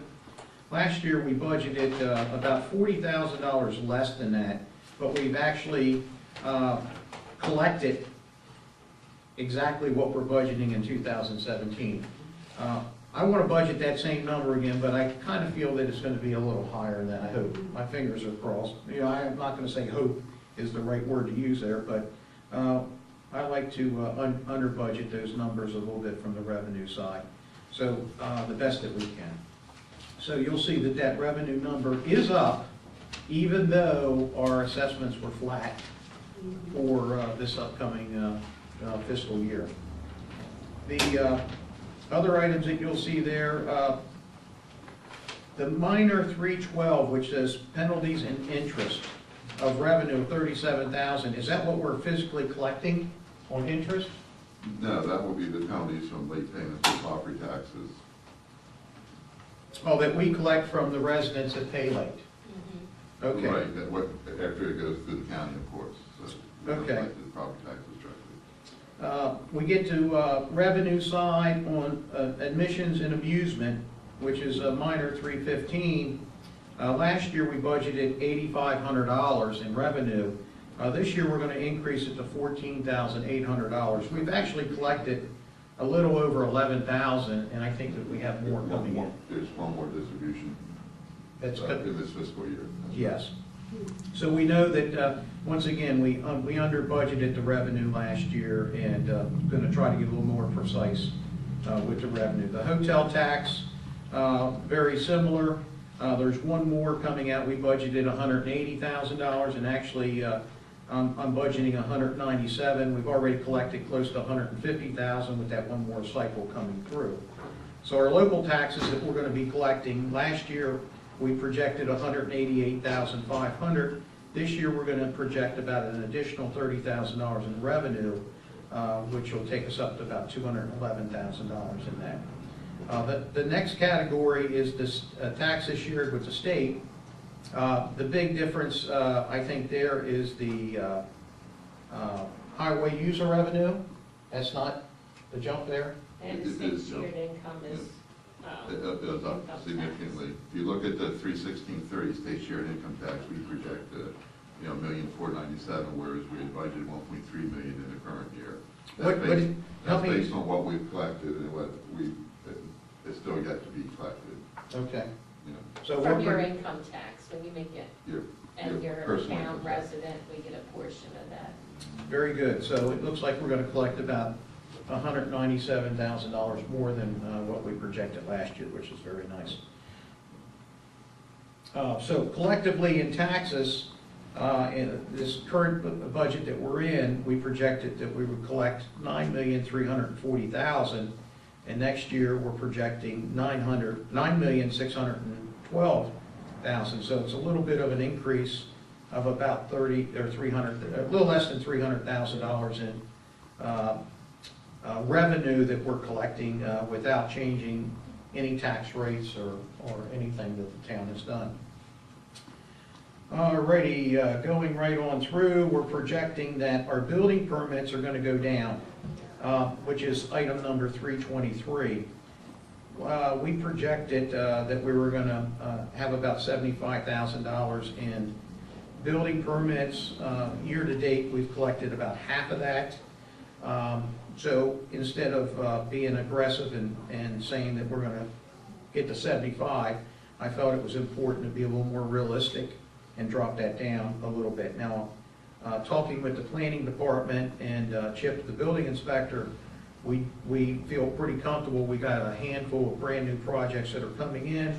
Last year, we budgeted about $40,000 less than that, but we've actually collected exactly what we're budgeting in 2017. I want to budget that same number again, but I kind of feel that it's going to be a little higher than I hope. My fingers are crossed. You know, I'm not going to say hope is the right word to use there, but I like to under budget those numbers a little bit from the revenue side. So the best that we can. So you'll see that that revenue number is up, even though our assessments were flat for this upcoming fiscal year. The other items that you'll see there, the minor 312, which says penalties and interest of revenue of $37,000, is that what we're physically collecting on interest? No, that will be the penalties from late payments of property taxes. Oh, that we collect from the residents that pay late? Okay. Right, that what, after it goes through the county, of course. So we don't Okay. collect the property taxes directly. We get to revenue side on admissions and amusement, which is a minor 315. Last year, we budgeted $8,500 in revenue. This year, we're going to increase it to $14,800. We've actually collected a little over $11,000, and I think that we have more coming in. There's one more distribution That's in this fiscal year. Yes. So we know that, once again, we under budgeted the revenue last year, and going to try to get a little more precise with the revenue. The hotel tax, very similar. There's one more coming out. We budgeted $180,000, and actually I'm budgeting $197,000. We've already collected close to $150,000 with that one more cycle coming through. So our local taxes that we're going to be collecting, last year we projected $188,500. This year we're going to project about an additional $30,000 in revenue, which will take us up to about $211,000 in that. The next category is this taxes shared with the state. The big difference, I think, there is the highway user revenue. That's not the jump there. And It the is, state shared income is. It goes up income significantly. If you look at the 31630 state shared income tax, we project $1,497,000, whereas we had budgeted $1.3 million in the current year. That's based on what we've collected and what it's still yet to be collected. Okay. You know, So From we're your income tax, when you make it, and you're a personal town income tax. resident, we get a portion of that. very good. So it looks like we're going to collect about $197,000 more than what we projected last year, which is very nice. So collectively in taxes, in this current budget that we're in, we projected that we would collect $9,340,000, and next year we're projecting $9,612,000. So it's a little bit of an increase of about a little less than $300,000 in revenue that we're collecting without changing any tax rates or anything that the town has done. Alrighty, going right on through, we're projecting that our building permits are going to go down, which is item number 323. we projected that we were going to have about $75,000 in building permits. Year-to-date, we've collected about half of that. So instead of being aggressive and saying that we're going to get to 75, I felt it was important to be a little more realistic and drop that down a little bit. Now, talking with the planning department and Chip, the building inspector, we feel pretty comfortable. We got a handful of brand-new projects that are coming in,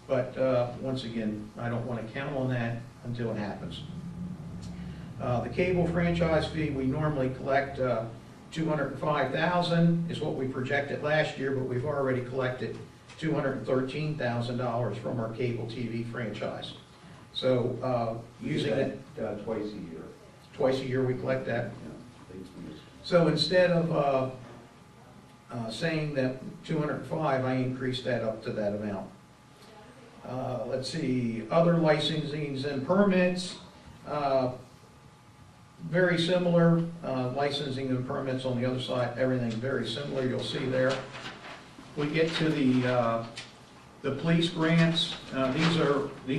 but once again, I don't want to count on that until it happens. The cable franchise fee, we normally collect $205,000 is what we projected last year, but we've already collected $213,000 from our cable TV franchise. So using that Twice a year. twice a year, we collect that. Yeah, they- So instead of saying that 205, I increased that up to that amount. Let's see, other licensings and permits, very similar. Licensing and permits on the other side, everything very similar, you'll see there. We get to the police grants. These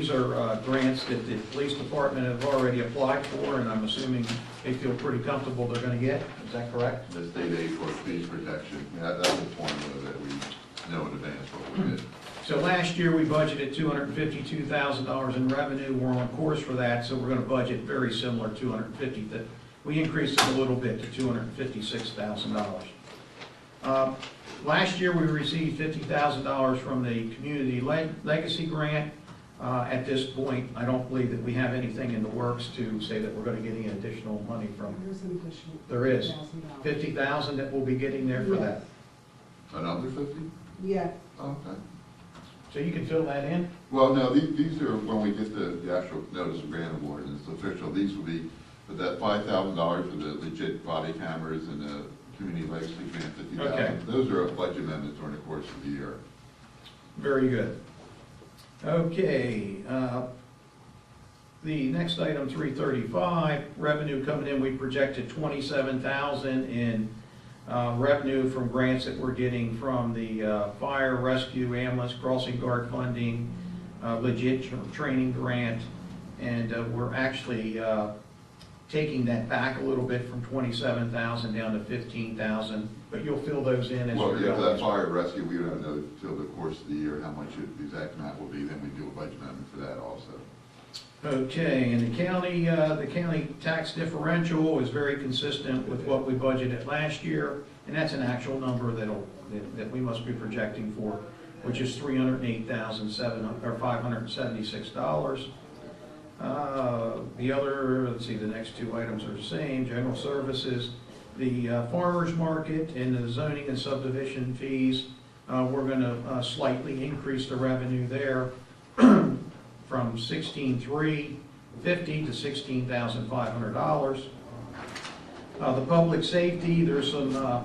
are grants that the police department have already applied for, and I'm assuming they feel pretty comfortable they're going to get. Is that correct? The state aid for police protection, that's a formula that we know in advance what we did. So last year, we budgeted $252,000 in revenue. We're on course for that, so we're going to budget very similar, $250,000. We increased it a little bit to $256,000. Last year, we received $50,000 from the Community Legacy Grant. At this point, I don't believe that we have anything in the works to say that we're going to get any additional money from. There's an additional. There is $50,000. $50,000 that we'll be getting there for that. Another 50? Yeah, Okay. So you can fill that in? Well, no, these are, when we get the actual notice of grant award and it's official, these will be, for that $5,000 for the legit body cameras and the community legacy grant, $50,000. Okay. Those are budget amendments during the course of the year. Very good. Okay, the next item, 335, revenue coming in, we projected 27,000 in revenue from grants that we're getting from the fire, rescue, ambulance, crossing guard funding, legit training grant, and we're actually taking that back a little bit from 27,000 down to 15,000, but you'll fill those in as Well, we yeah, go. for that fire rescue, we don't know till the course of the year how much the exact amount will be, then we do a budget amendment for that also. Okay, and the county tax differential is very consistent with what we budgeted last year, and that's an actual number that we must be projecting for, which is $308,576. The other, let's see, the next two items are the same, general services, the farmer's market and the zoning and subdivision fees. We're going to slightly increase the revenue there from $16,350 to $16,500. The public safety, there's some, the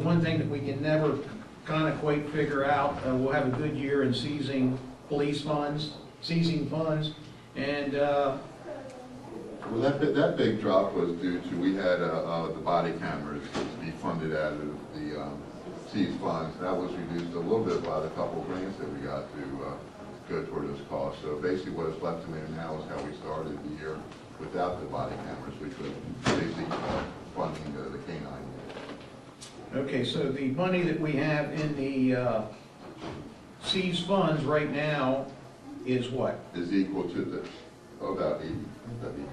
one thing that we can never kind of quite figure out, we'll have a good year in seizing funds, and Well, that big drop was due to, we had the body cameras to be funded out of the seized funds. That was reduced a little bit by the couple of grants that we got to go toward those costs. So basically what is left in there now is how we started the year without the body cameras. We could basically funding the canine. okay, so the money that we have in the seized funds right now is what? Is equal to the, about 80,000.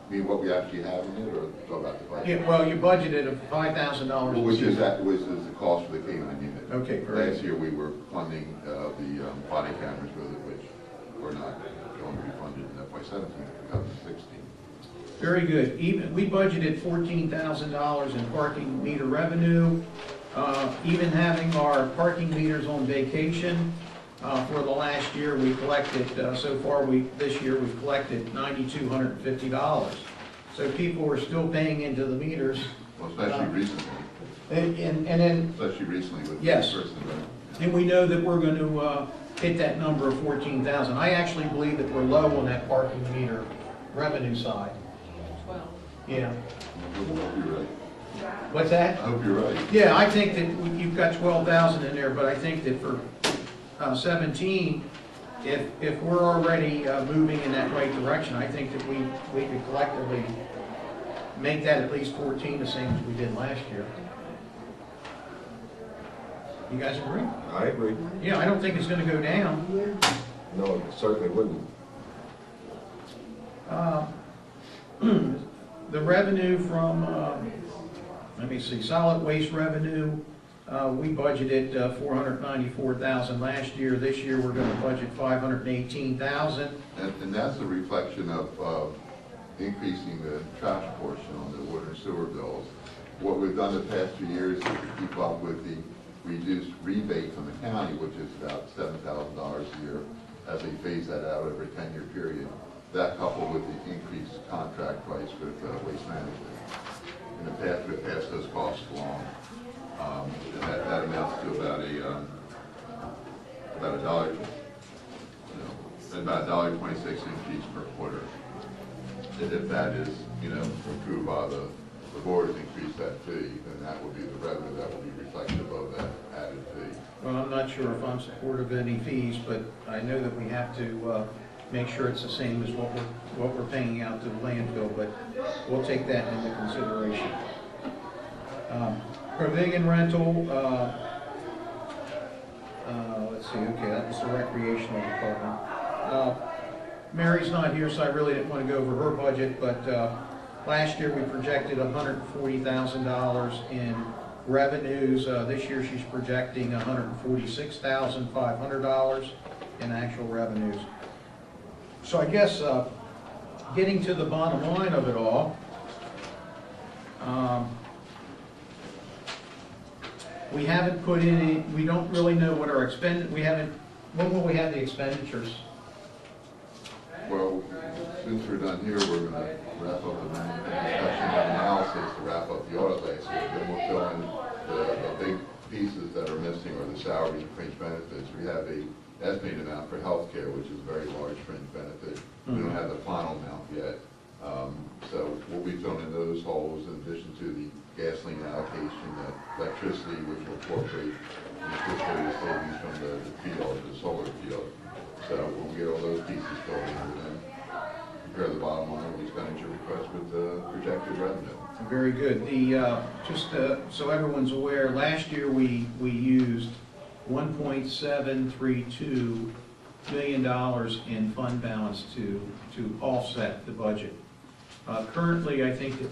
I mean, what we actually have in it, or about the budget? Yeah, well, you budgeted of $5,000. Which is the cost for the canine unit. Okay, great. Last year, we were funding the body cameras with it, which were not going to be funded in FY17, 2016. Very good. We budgeted $14,000 in parking meter revenue. Even having our parking meters on vacation, for the last year, we collected, so far this year, we've collected $9,250. So people are still paying into the meters. Well, especially recently, And then, especially recently with the Yes. person. and we know that we're going to hit that number of 14,000. I actually believe that we're low on that parking meter revenue side. 12. Yeah. You're right. What's that? I hope you're right. Yeah, I think that you've got 12,000 in there, but I think that for 17, if we're already moving in that right direction, I think that we could collectively make that at least 14, the same as we did last year. You guys agree? I agree. Yeah, I don't think it's gonna go down. No, it certainly wouldn't. The revenue from, let me see, solid waste revenue, we budgeted $494,000 last year. This year, we're gonna budget $518,000. And that's a reflection of increasing the trash portion on the water and sewer bills. What we've done the past few years is to keep up with the reduced rebate from the county, which is about $7,000 a year, as they phase that out over a 10-year period. That coupled with the increased contract price with waste management. In the past, we've passed those costs along. And that amounts to about a dollar, about $1.26 increase per quarter. If that is, approved by the board to increase that fee, then that will be the revenue that will be reflective of that added fee. Well, I'm not sure if I'm supportive of any fees, but I know that we have to make sure it's the same as what we're paying out to the landfill, but we'll take that into consideration. Pavilion rental, let's see, okay, that was the recreational department. Mary's not here, so I really didn't want to go over her budget, but last year we projected $140,000 in revenues. This year she's projecting $146,500 in actual revenues. So I guess getting to the bottom line of it all, we haven't put in any, we don't really know what our when will we have the expenditures? Well, since we're done here, we're going to wrap up the discussion and analysis to wrap up the audit last year. Then we'll fill in the big pieces that are missing, or the salaries and fringe benefits. We have a estimated amount for healthcare, which is a very large fringe benefit. We don't have the final amount yet. So we'll be filling in those holes in addition to the gasoline allocation, the electricity, which will incorporate the fiscal savings from the field, the solar field. So when we get all those pieces filled in, we'll then compare the bottom line of the expenditure request with the projected revenue. Very good. Just so everyone's aware, last year we used $1.732 million in fund balance to offset the budget. Currently, I think that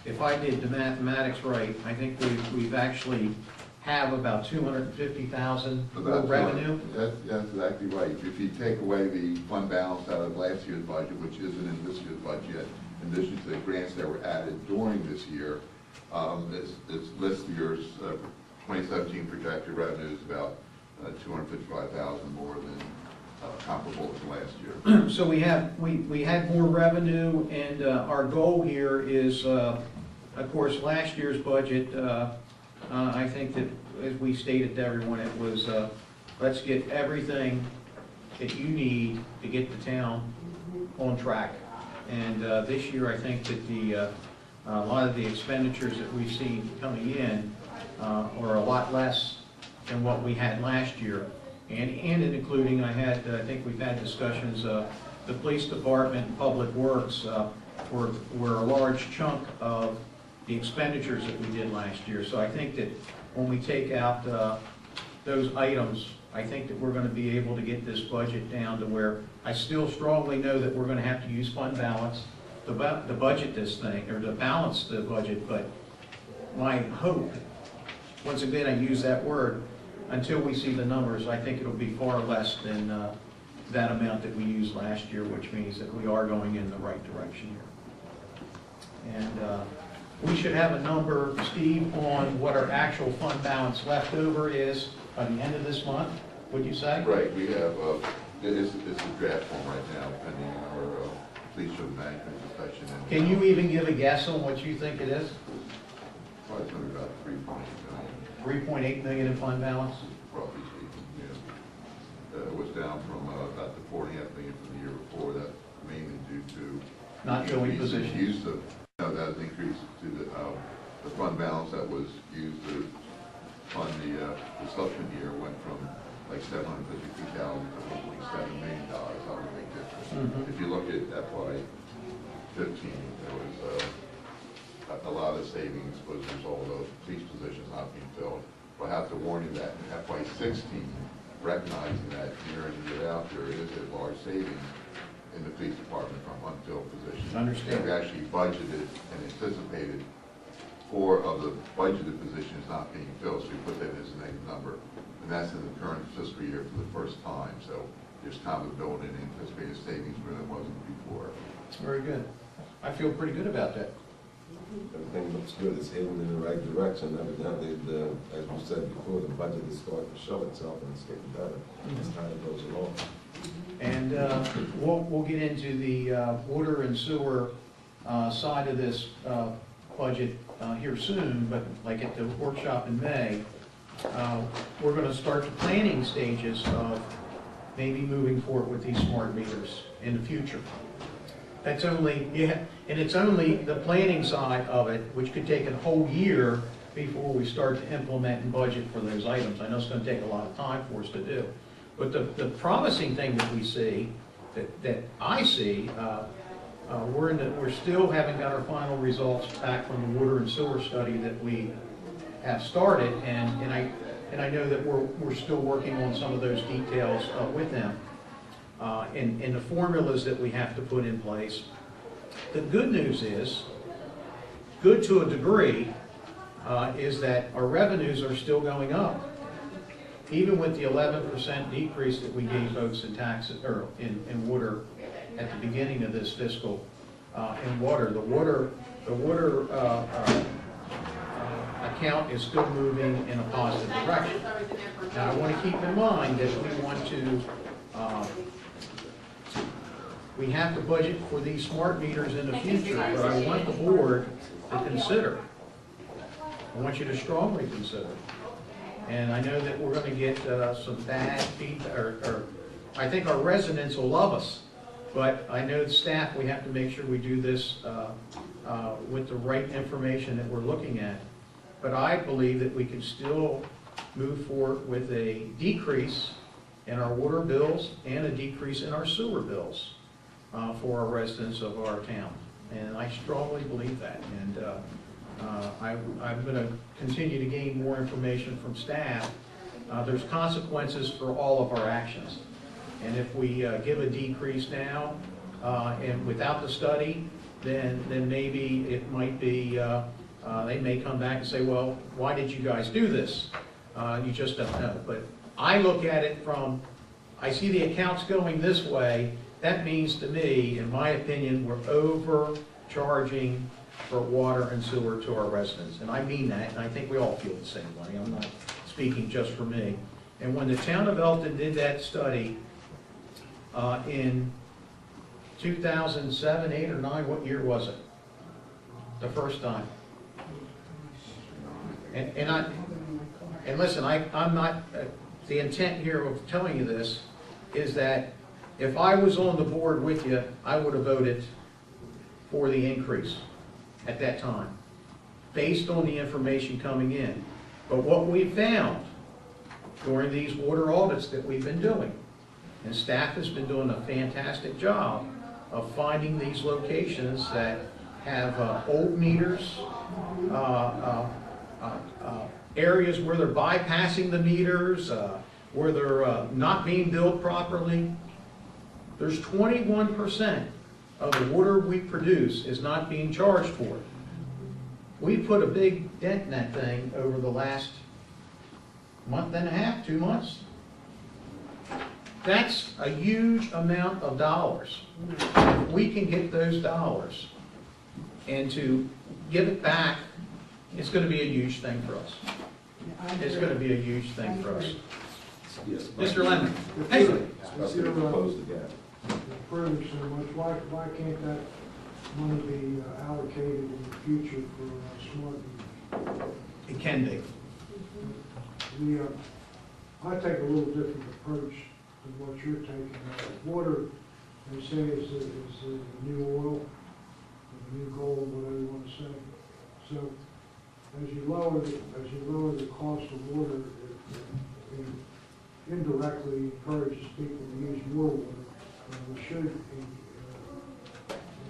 if I did the mathematics right, I think we've actually have about $250,000 more revenue. That's exactly right. If you take away the fund balance out of last year's budget, which isn't in this year's budget, in addition to the grants that were added during this year, this year's 2017 projected revenue is about $255,000 more than comparable to last year. So we had more revenue, and our goal here is, of course, last year's budget. I think that, as we stated to everyone, it was let's get everything that you need to get the town on track. And this year, I think that a lot of the expenditures that we've seen coming in are a lot less than what we had last year. And including, I think we've had discussions, the police department and public works were a large chunk of the expenditures that we did last year. So I think that when we take out those items, I think that we're going to be able to get this budget down to where I still strongly know that we're going to have to use fund balance to budget this thing, or to balance the budget. But my hope, once again I use that word, until we see the numbers, I think it'll be far less than that amount that we used last year, which means that we are going in the right direction here. And we should have a number, Steve, on what our actual fund balance left over is by the end of this month, would you say? Right, we have, it's a draft form right now, pending our completion of the management discussion. Can you even give a guess on what you think it is? Probably something about 3.8 million. 3.8 million in fund balance? Roughly speaking, yeah. It was down from about the 4.5 million from the year before. That mainly due to Not showing increase in positions. use of, That increase to the fund balance that was used to fund the subsequent year went from like $752,000 to $1.7 million. That was a big difference. If you look at FY 15, there was a lot of savings was a result of police positions not being filled. But I have to warn you that in FY 16, recognizing that year in and year out, there is a large savings in the police department from unfilled positions. Understand. And we actually budgeted and anticipated 4 of the budgeted positions not being filled, so we put that as a negative number. And that's in the current fiscal year for the first time. So there's kind of a built-in anticipated savings where there wasn't before. Very good. I feel pretty good about that. Everything looks good, it's heading in the right direction. Evidently, as we said before, the budget is starting to show itself and it's getting better as time goes along. And we'll get into the water and sewer side of this budget here soon, but like at the workshop in May, we're going to start the planning stages of maybe moving forward with these smart meters in the future. That's only, and it's only the planning side of it, which could take a whole year before we start to implement and budget for those items. I know it's going to take a lot of time for us to do. But the promising thing that we see, that I see, we're still haven't got our final results back from the water and sewer study that we have started, and I know that we're still working on some of those details with them. And the formulas that we have to put in place. The good news is, good to a degree, is that our revenues are still going up. Even with the 11% decrease that we gave folks in taxes, or in water at the beginning of this fiscal, in water, the water account is still moving in a positive direction. Now I want to keep in mind that we want to, we have to budget for these smart meters in the future, but I want the board to consider. I want you to strongly consider. And I know that we're going to get some bad feedback, or I think our residents will love us, but I know the staff, we have to make sure we do this with the right information that we're looking at. But I believe that we can still move forward with a decrease in our water bills and a decrease in our sewer bills for our residents of our town. And I strongly believe that. And I'm going to continue to gain more information from staff. There's consequences for all of our actions. And if we give a decrease now and without the study, then maybe it might be, they may come back and say, well, why did you guys do this? You just don't know. But I look at it from, I see the accounts going this way. That means to me, in my opinion, we're overcharging for water and sewer to our residents. And I mean that, and I think we all feel the same way. I'm not speaking just for me. And when the town of Elkton did that study in 2007, 8, or 9, what year was it? The first time. And listen, I'm not, the intent here of telling you this is that if I was on the board with you, I would have voted for the increase at that time, based on the information coming in. But what we found during these water audits that we've been doing, and staff has been doing a fantastic job of finding these locations that have old meters, areas where they're bypassing the meters, where they're not being billed properly. There's 21% of the water we produce is not being charged for. We put a big dent in that thing over the last month and a half, 2 months. That's a huge amount of dollars. If we can get those dollars and to give it back, it's going to be a huge thing for us. It's going to be a huge thing for us. Yes. Mr. Lemon. Hey. Especially to close the gap. Further so much, why can't that money be allocated in the future for smart meters? It can be. I take a little different approach than what you're taking. Water, they say, is the new oil. the new goal, whatever you want to say. So as you lower the cost of water, it indirectly encourages people to use more water. We should be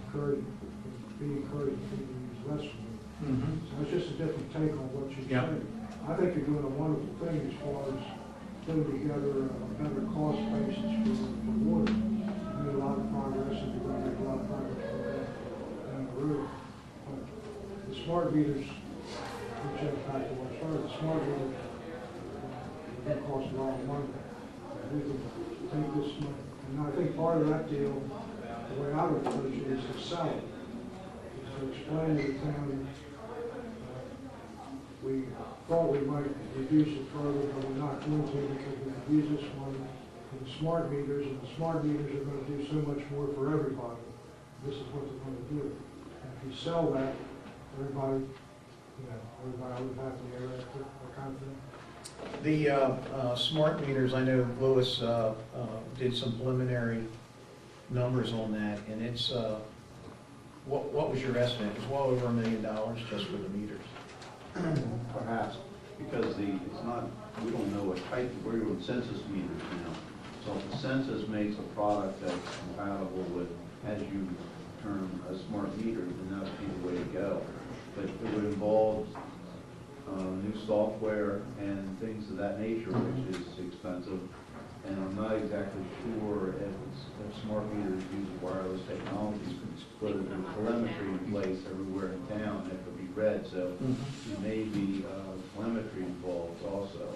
encouraging people to use less water. So it's just a different take on what you Yeah. said. I think you're doing a wonderful thing as far as putting together a better cost basis for water. You made a lot of progress, and you're going to make a lot of progress down the road. But the smart meters, which is back to what I started, the smart meters, they cost a lot of money. We can take this money, and I think part of that deal, the way I would approach it, is to sell it. Is to explain to the town, we thought we might reduce it further, but we're not going to, because we can use this money for the smart meters, and the smart meters are going to do so much more for everybody. This is what they're going to do. And if you sell that, everybody would have to hear that kind of thing. The smart meters, I know Louis did some preliminary numbers on that, and it's, what was your estimate? It was well over $1 million just for the meters. Perhaps, because it's not, we don't know what type, we're doing census meters now. So if the census makes a product that's compatible with, as you term, a smart meter, then that would be the way to go. But it would involve new software and things of that nature, which is expensive. And I'm not exactly sure if smart meters use wireless technologies, but there's telemetry in place everywhere in town that could be read, so there may be telemetry involved also.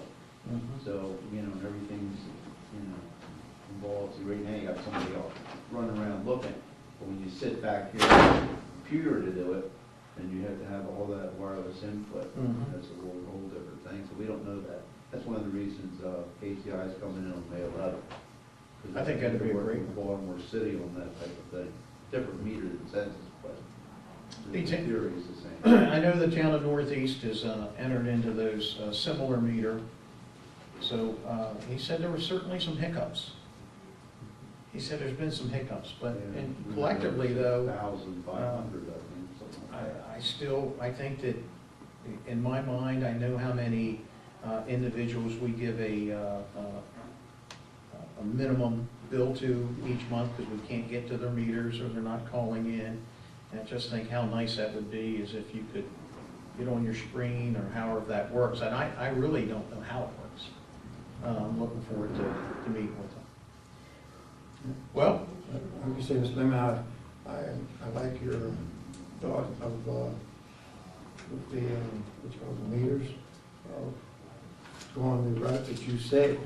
So, everything's, involved. See, right now you got somebody else running around looking, but when you sit back here on the computer to do it, then you have to have all that wireless input. That's a whole different thing, so we don't know that. That's one of the reasons KCI is coming in on May 11th. I think that'd be a great in Baltimore City on that type of thing. Different meter than census, but the The theory is the same. I know the town of Northeast has entered into those similar meter. So he said there were certainly some hiccups. He said there's been some hiccups, but and collectively though, 1,500, I think, something like that. I think that in my mind, I know how many individuals we give a minimum bill to each month because we can't get to their meters or they're not calling in. And I just think how nice that would be is if you could get on your screen or however that works. And I really don't know how it works. I'm looking forward to meeting with them. Well, Like you say, Mr. Lemon, I like your thought of with the what you call the meters, going the route that you said,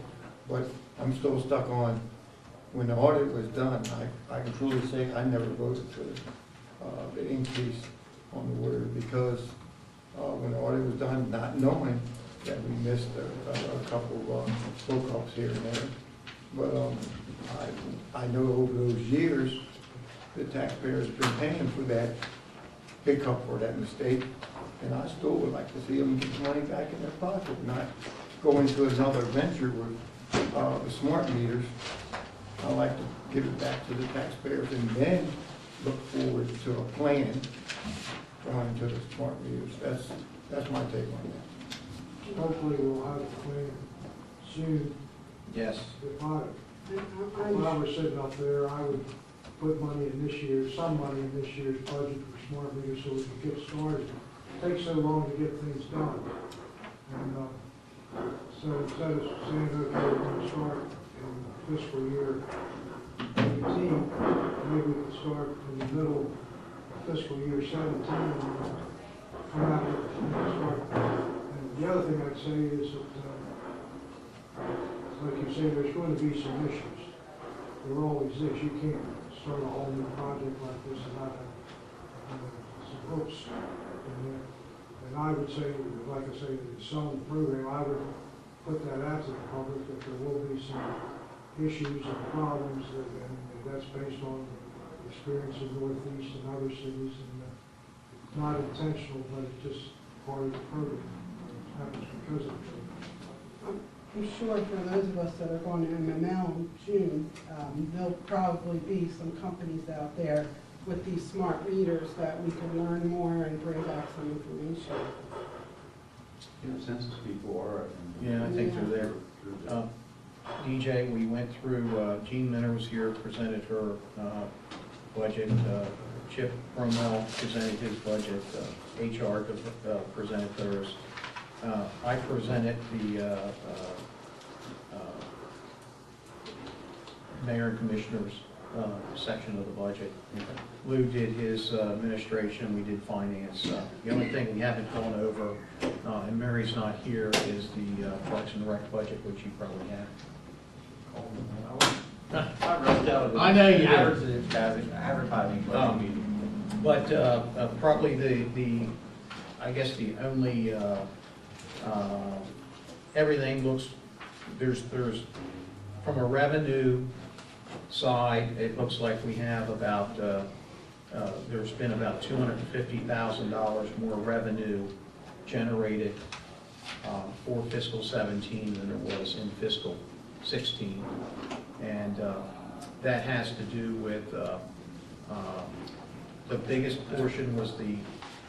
but I'm still stuck on when the audit was done. I can truly say I never voted for the increase on the water because when the audit was done, not knowing that we missed a couple of hookups here and there, but I know over those years the taxpayers have been paying for that hiccup or that mistake, and I still would like to see them get the money back in their pocket, not go into another venture with the smart meters. I like to give it back to the taxpayers and then look forward to a plan going to the smart meters. That's my take on that. Hopefully we'll have a plan soon. yes. If I were sitting up there, I would put money in this year, some money in this year's budget for smart meters so we can get started. It takes so long to get things done. And so instead of saying, okay, we're going to start in fiscal year 18, maybe we can start in the middle of fiscal year 17 and come out and start. And the other thing I'd say is that, like you say, there's going to be some issues. There always is. You can't start a whole new project like this without some hooks in there. And I would say, like I say, some program, I would put that out to the public that there will be some issues and problems, and that's based on experience in Northeast and other cities, and it's not intentional, but it's just part of the program. It happens because of it. I'm sure for those of us that are going to MML in June, there'll probably be some companies out there with these smart readers that we could learn more and bring back some information. You know, census people are. Yeah, I think they're there. DJ, we went through, Jean Minner was here, presented her budget. Chip Rommel presented his budget. HR presented theirs. I presented the mayor and commissioners section of the budget. Lou did his administration, we did finance. The only thing we haven't gone over, and Mary's not here, is the Parks and Rec budget, which you probably have. I know you do. Advertising, But probably I guess the only, everything looks, there's, from a revenue side, it looks like we have about, there's been about $250,000 more revenue generated for fiscal 17 than there was in fiscal 16. And that has to do with, the biggest portion was the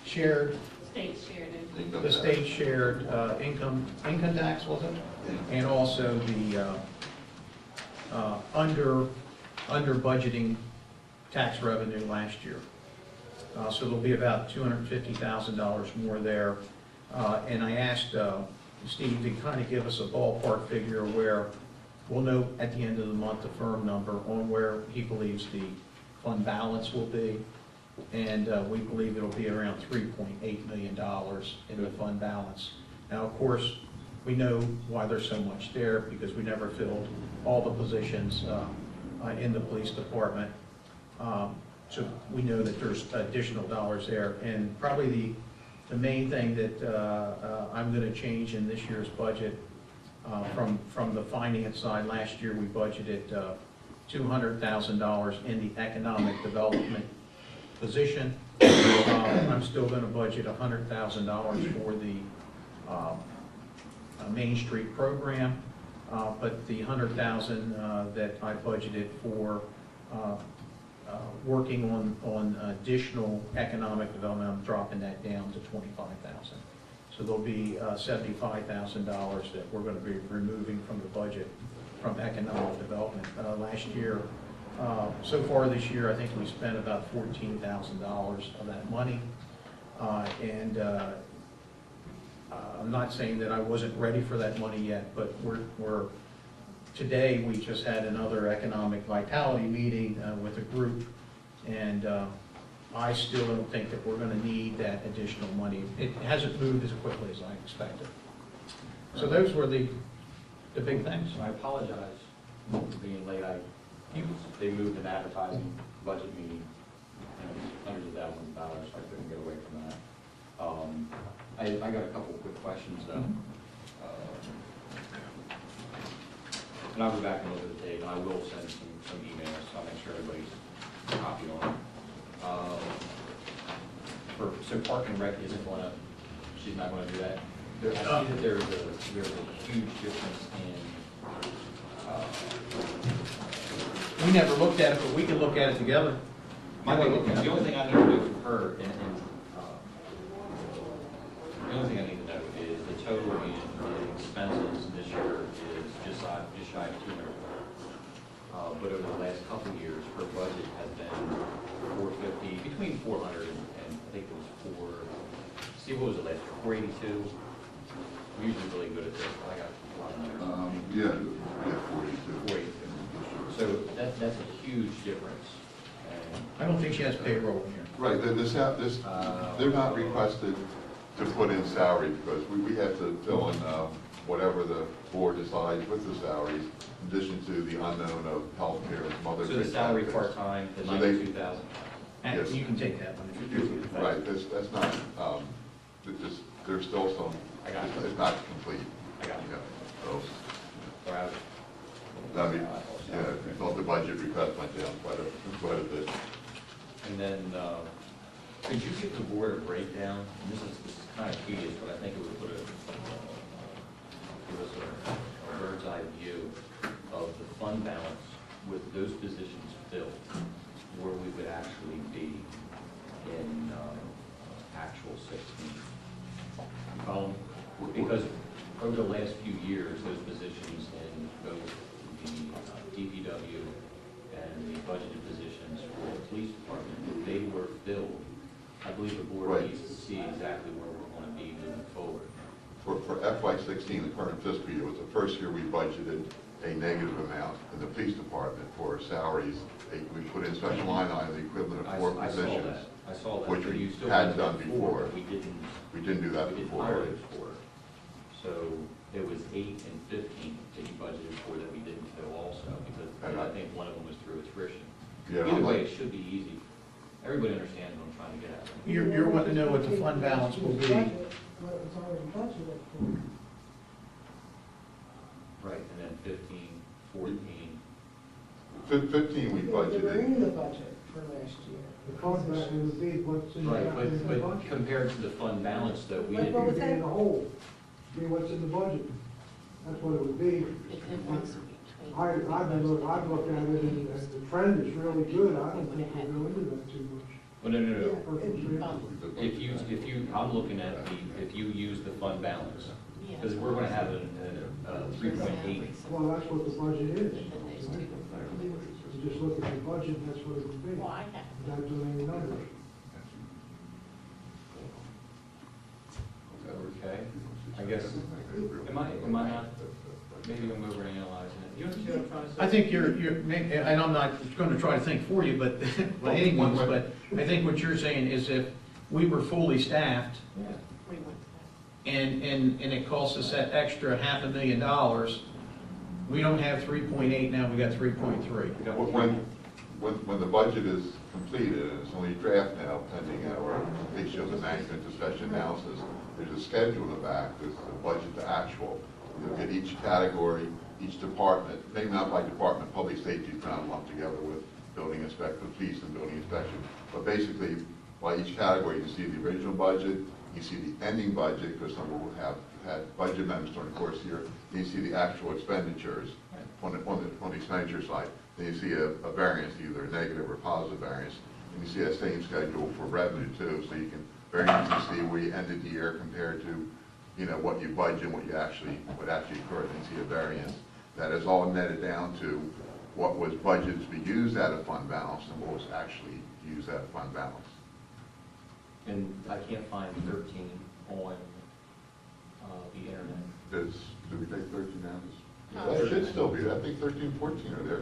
shared, State shared it. the state shared income tax, was it? And also the under budgeting tax revenue last year. So there'll be about $250,000 more there. And I asked Steve to kind of give us a ballpark figure where we'll know at the end of the month the firm number on where he believes the fund balance will be. And we believe it'll be around $3.8 million in the fund balance. Now, of course, we know why there's so much there, because we never filled all the positions in the police department. So we know that there's additional dollars there. And probably the main thing that I'm going to change in this year's budget from the finance side, last year we budgeted $200,000 in the economic development position. I'm still going to budget $100,000 for the Main Street program, but the $100,000 that I budgeted for working on additional economic development, I'm dropping that down to $25,000. So there'll be $75,000 that we're going to be removing from the budget from economic development. Last year, so far this year, I think we spent about $14,000 of that money. And I'm not saying that I wasn't ready for that money yet, but today we just had another economic vitality meeting with a group, and I still don't think that we're going to need that additional money. It hasn't moved as quickly as I expected. So those were the big things. I apologize for being late. They moved an advertising budget meeting, and it was hundreds of thousands of dollars, so I couldn't get away from that. I got a couple of quick questions though. And I'll go back and look at the tape, and I will send some emails, so I'll make sure everybody's copied on it. So Park and Rec isn't going to, she's not going to do that? I see that there's a huge difference in, We never looked at it, but we can look at it together. the only thing I need to know from her, the only thing I need to know is the total in expenses this year is just shy of 200. But over the last couple of years, her budget has been 450, between 400 and I think it was Steve, what was it last year, 482? I'm usually really good at this, but I got a lot of numbers. Yeah, 42. 482. So that's a huge difference. And I don't think she has payroll in here. Right, then they're not requested to put in salary, because we have to fill in whatever the board decides with the salaries, in addition to the unknown of healthcare and some other. so the salary part-time, the So they- 92,000. And Yes. you can take that one if you do. Right, that's not, there's still some, I got it. it's not complete. I got it. Yeah, so, Or I was- I mean, yeah, we thought the budget request went down quite a bit. And then, could you give the board a breakdown? And this is kind of tedious, but I think it would give us a bird's eye view of the fund balance with those positions filled. where we would actually be in actual 16. Because over the last few years, those positions in both the DPW and the budgeted positions for the police department, they were filled. I believe the board Right. needs to see exactly where we're going to be moving forward. For FY16, the current fiscal year, was the first year we budgeted a negative amount in the police department for salaries. We put in special line item, the equivalent of 4 I saw positions. that. I saw that. Which but we you still hadn't did done that before. but We didn't. We didn't do that We didn't before. hire those for it. So there was 8 and 15 that you budgeted for that we didn't fill also, because And I think one of them was through attrition. Yeah, Either I'm way, like- it should be easy. Everybody understands what I'm trying to get at. You're wanting to know what the fund balance will be. What was already budgeted for. Right, and then 15, 14. 15, we They were budgeted. in the budget for last year. The fund balance would be what's in Right, the but budget. compared to the fund balance though, we But what was didn't. It'd be in the hole, be what's in the budget. That's what it would be. The difference between. I've looked at it and the trend is really good. I don't think we'll go into that too much. Well, no. Yeah, If you, I'm looking at if you use the fund balance, because we're gonna have a 3.8. Well, that's what the budget is. And then there's two convertibles. You just look at the budget, that's what it would be. Well, I have. Without doing any numbers. Okay, I guess, am I not, maybe I'm overanalyzing it. You understand what I'm trying to say? I think and I'm not going to try to think for you, but, by any means, but I think what you're saying is if we were fully staffed, Yeah. We went to and it costs us that extra $500,000, we don't have 3.8, now we got 3.3. When the budget is completed, and it's only a draft now pending our completion of the management discussion analysis, there's a schedule in the back, there's the budget to actual. You'll get each category, each department, maybe not by department, public safety is not lumped together with building inspector, police and building inspection. But basically, by each category, you can see the original budget, you see the ending budget, because some will have had budget amendments during the course of the year, you see the actual expenditures on the expenditure side. Then you see a variance, either a negative or positive variance, and you see that same schedule for revenue too, so you can very easily see where you ended the year compared to, what you budget and what actually occurred, and see a variance. That is all netted down to what was budgeted to be used out of fund balance and what was actually used out of fund balance. And I can't find 13 on the internet. Do we take 13 down? That should still be, I think 13, 14 are there.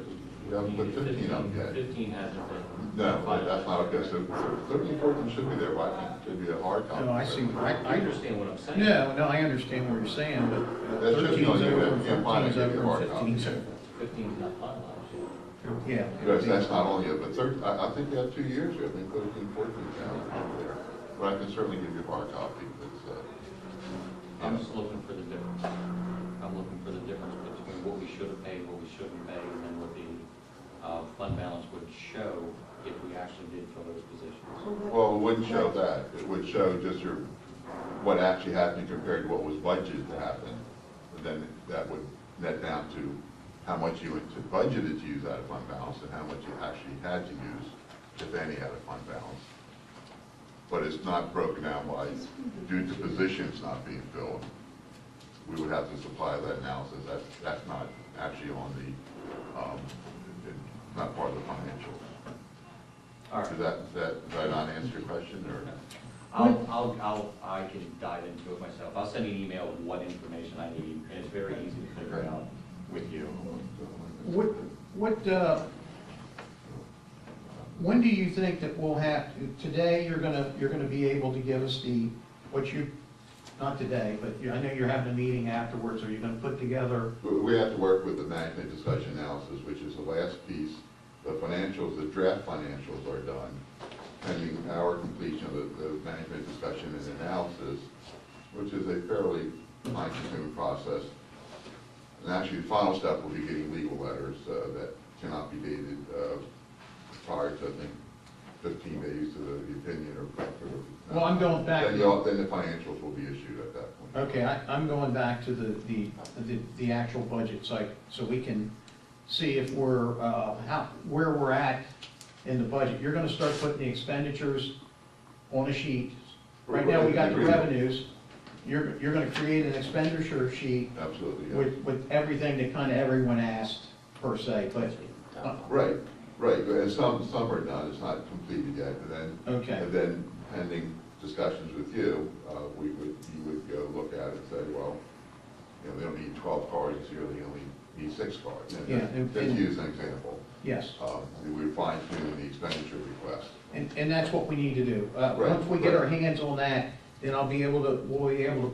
We haven't put 15 up yet. 15 hasn't been. No, that's not okay. So 13, 14 should be there, but I think it should be a hard copy. No, I see. I understand what I'm saying. No, I understand what you're saying, but That should be 13's on you, over, you can't find 14's it, over, hard and copy. 15's over. 15's not finalized yet. Yeah. Because that's not on yet, but I think we have 2 years here, I think 13, 14 down there. But I can certainly give you a hard copy, because, I'm just looking for the difference. I'm looking for the difference between what we should have paid, what we shouldn't pay, and then what the fund balance would show if we actually did fill those positions. well, it wouldn't show that. It would show just what actually happened compared to what was budgeted to happen. And then that would net down to how much you had budgeted to use out of fund balance and how much you actually had to use, if any, out of fund balance. But it's not broken down by, due to positions not being filled. We would have to supply that analysis. That's not actually on not part of the financials. All right. Did I not answer your question, or? I can dive into it myself. I'll send you an email with what information I need, and it's very easy to figure out with you. When do you think that we'll have, today, you're gonna be able to give us not today, but I know you're having a meeting afterwards, are you gonna put together? We have to work with the management discussion analysis, which is the last piece. The financials, the draft financials are done, pending our completion of the management discussion and analysis, which is a fairly time-consuming process. And actually, the final step will be getting legal letters that cannot be dated prior to, I think, 15 days to the opinion or. Well, I'm going back. Then the financials will be issued at that point. Okay, I'm going back to the actual budget cycle, so we can see if where we're at in the budget. You're gonna start putting the expenditures on a sheet. Right now, we got the revenues. You're gonna create an expenditure sheet Absolutely, yeah. with everything that kind of everyone asked per se, but, Right, right, and some are done, it's not completed yet, Okay. and then pending discussions with you, you would go look at it and say, well, you know, they don't need 12 cars this year, they only need 6 cars. You know, Yeah, and- Just use an example. yes. We would fine tune the expenditure request. And that's what we need to do. Right, Once we get our right. hands on that, then we'll be able to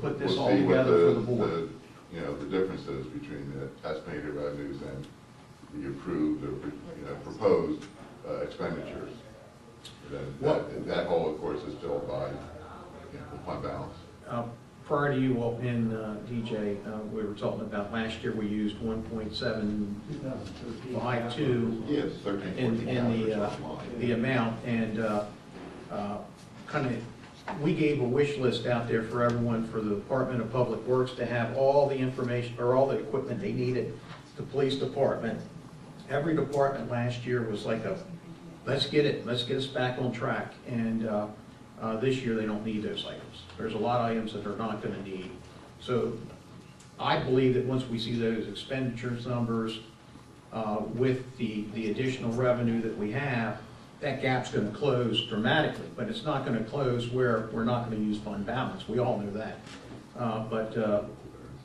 put this We'll all see what together for the board. You know, the differences between the estimated revenues and the approved or, you know, proposed expenditures. Then that whole, of course, is still by, you know, the fund balance. Prior to you all in, DJ, we were talking about last year, we used 1.752 Yes, 13, 14. in the amount, and kind of, we gave a wish list out there for everyone, for the Department of Public Works to have all the information, or all the equipment they needed, the police department. Every department last year was like let's get us back on track, and this year they don't need those items. There's a lot of items that they're not gonna need. So I believe that once we see those expenditures numbers, with the additional revenue that we have, that gap's gonna close dramatically, but it's not gonna close where we're not gonna use fund balance, we all know that. But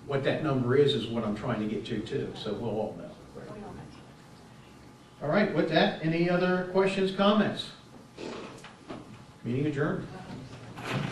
what that number is what I'm trying to get to too, so we'll all know. All right, with that, any other questions, comments? Meeting adjourned.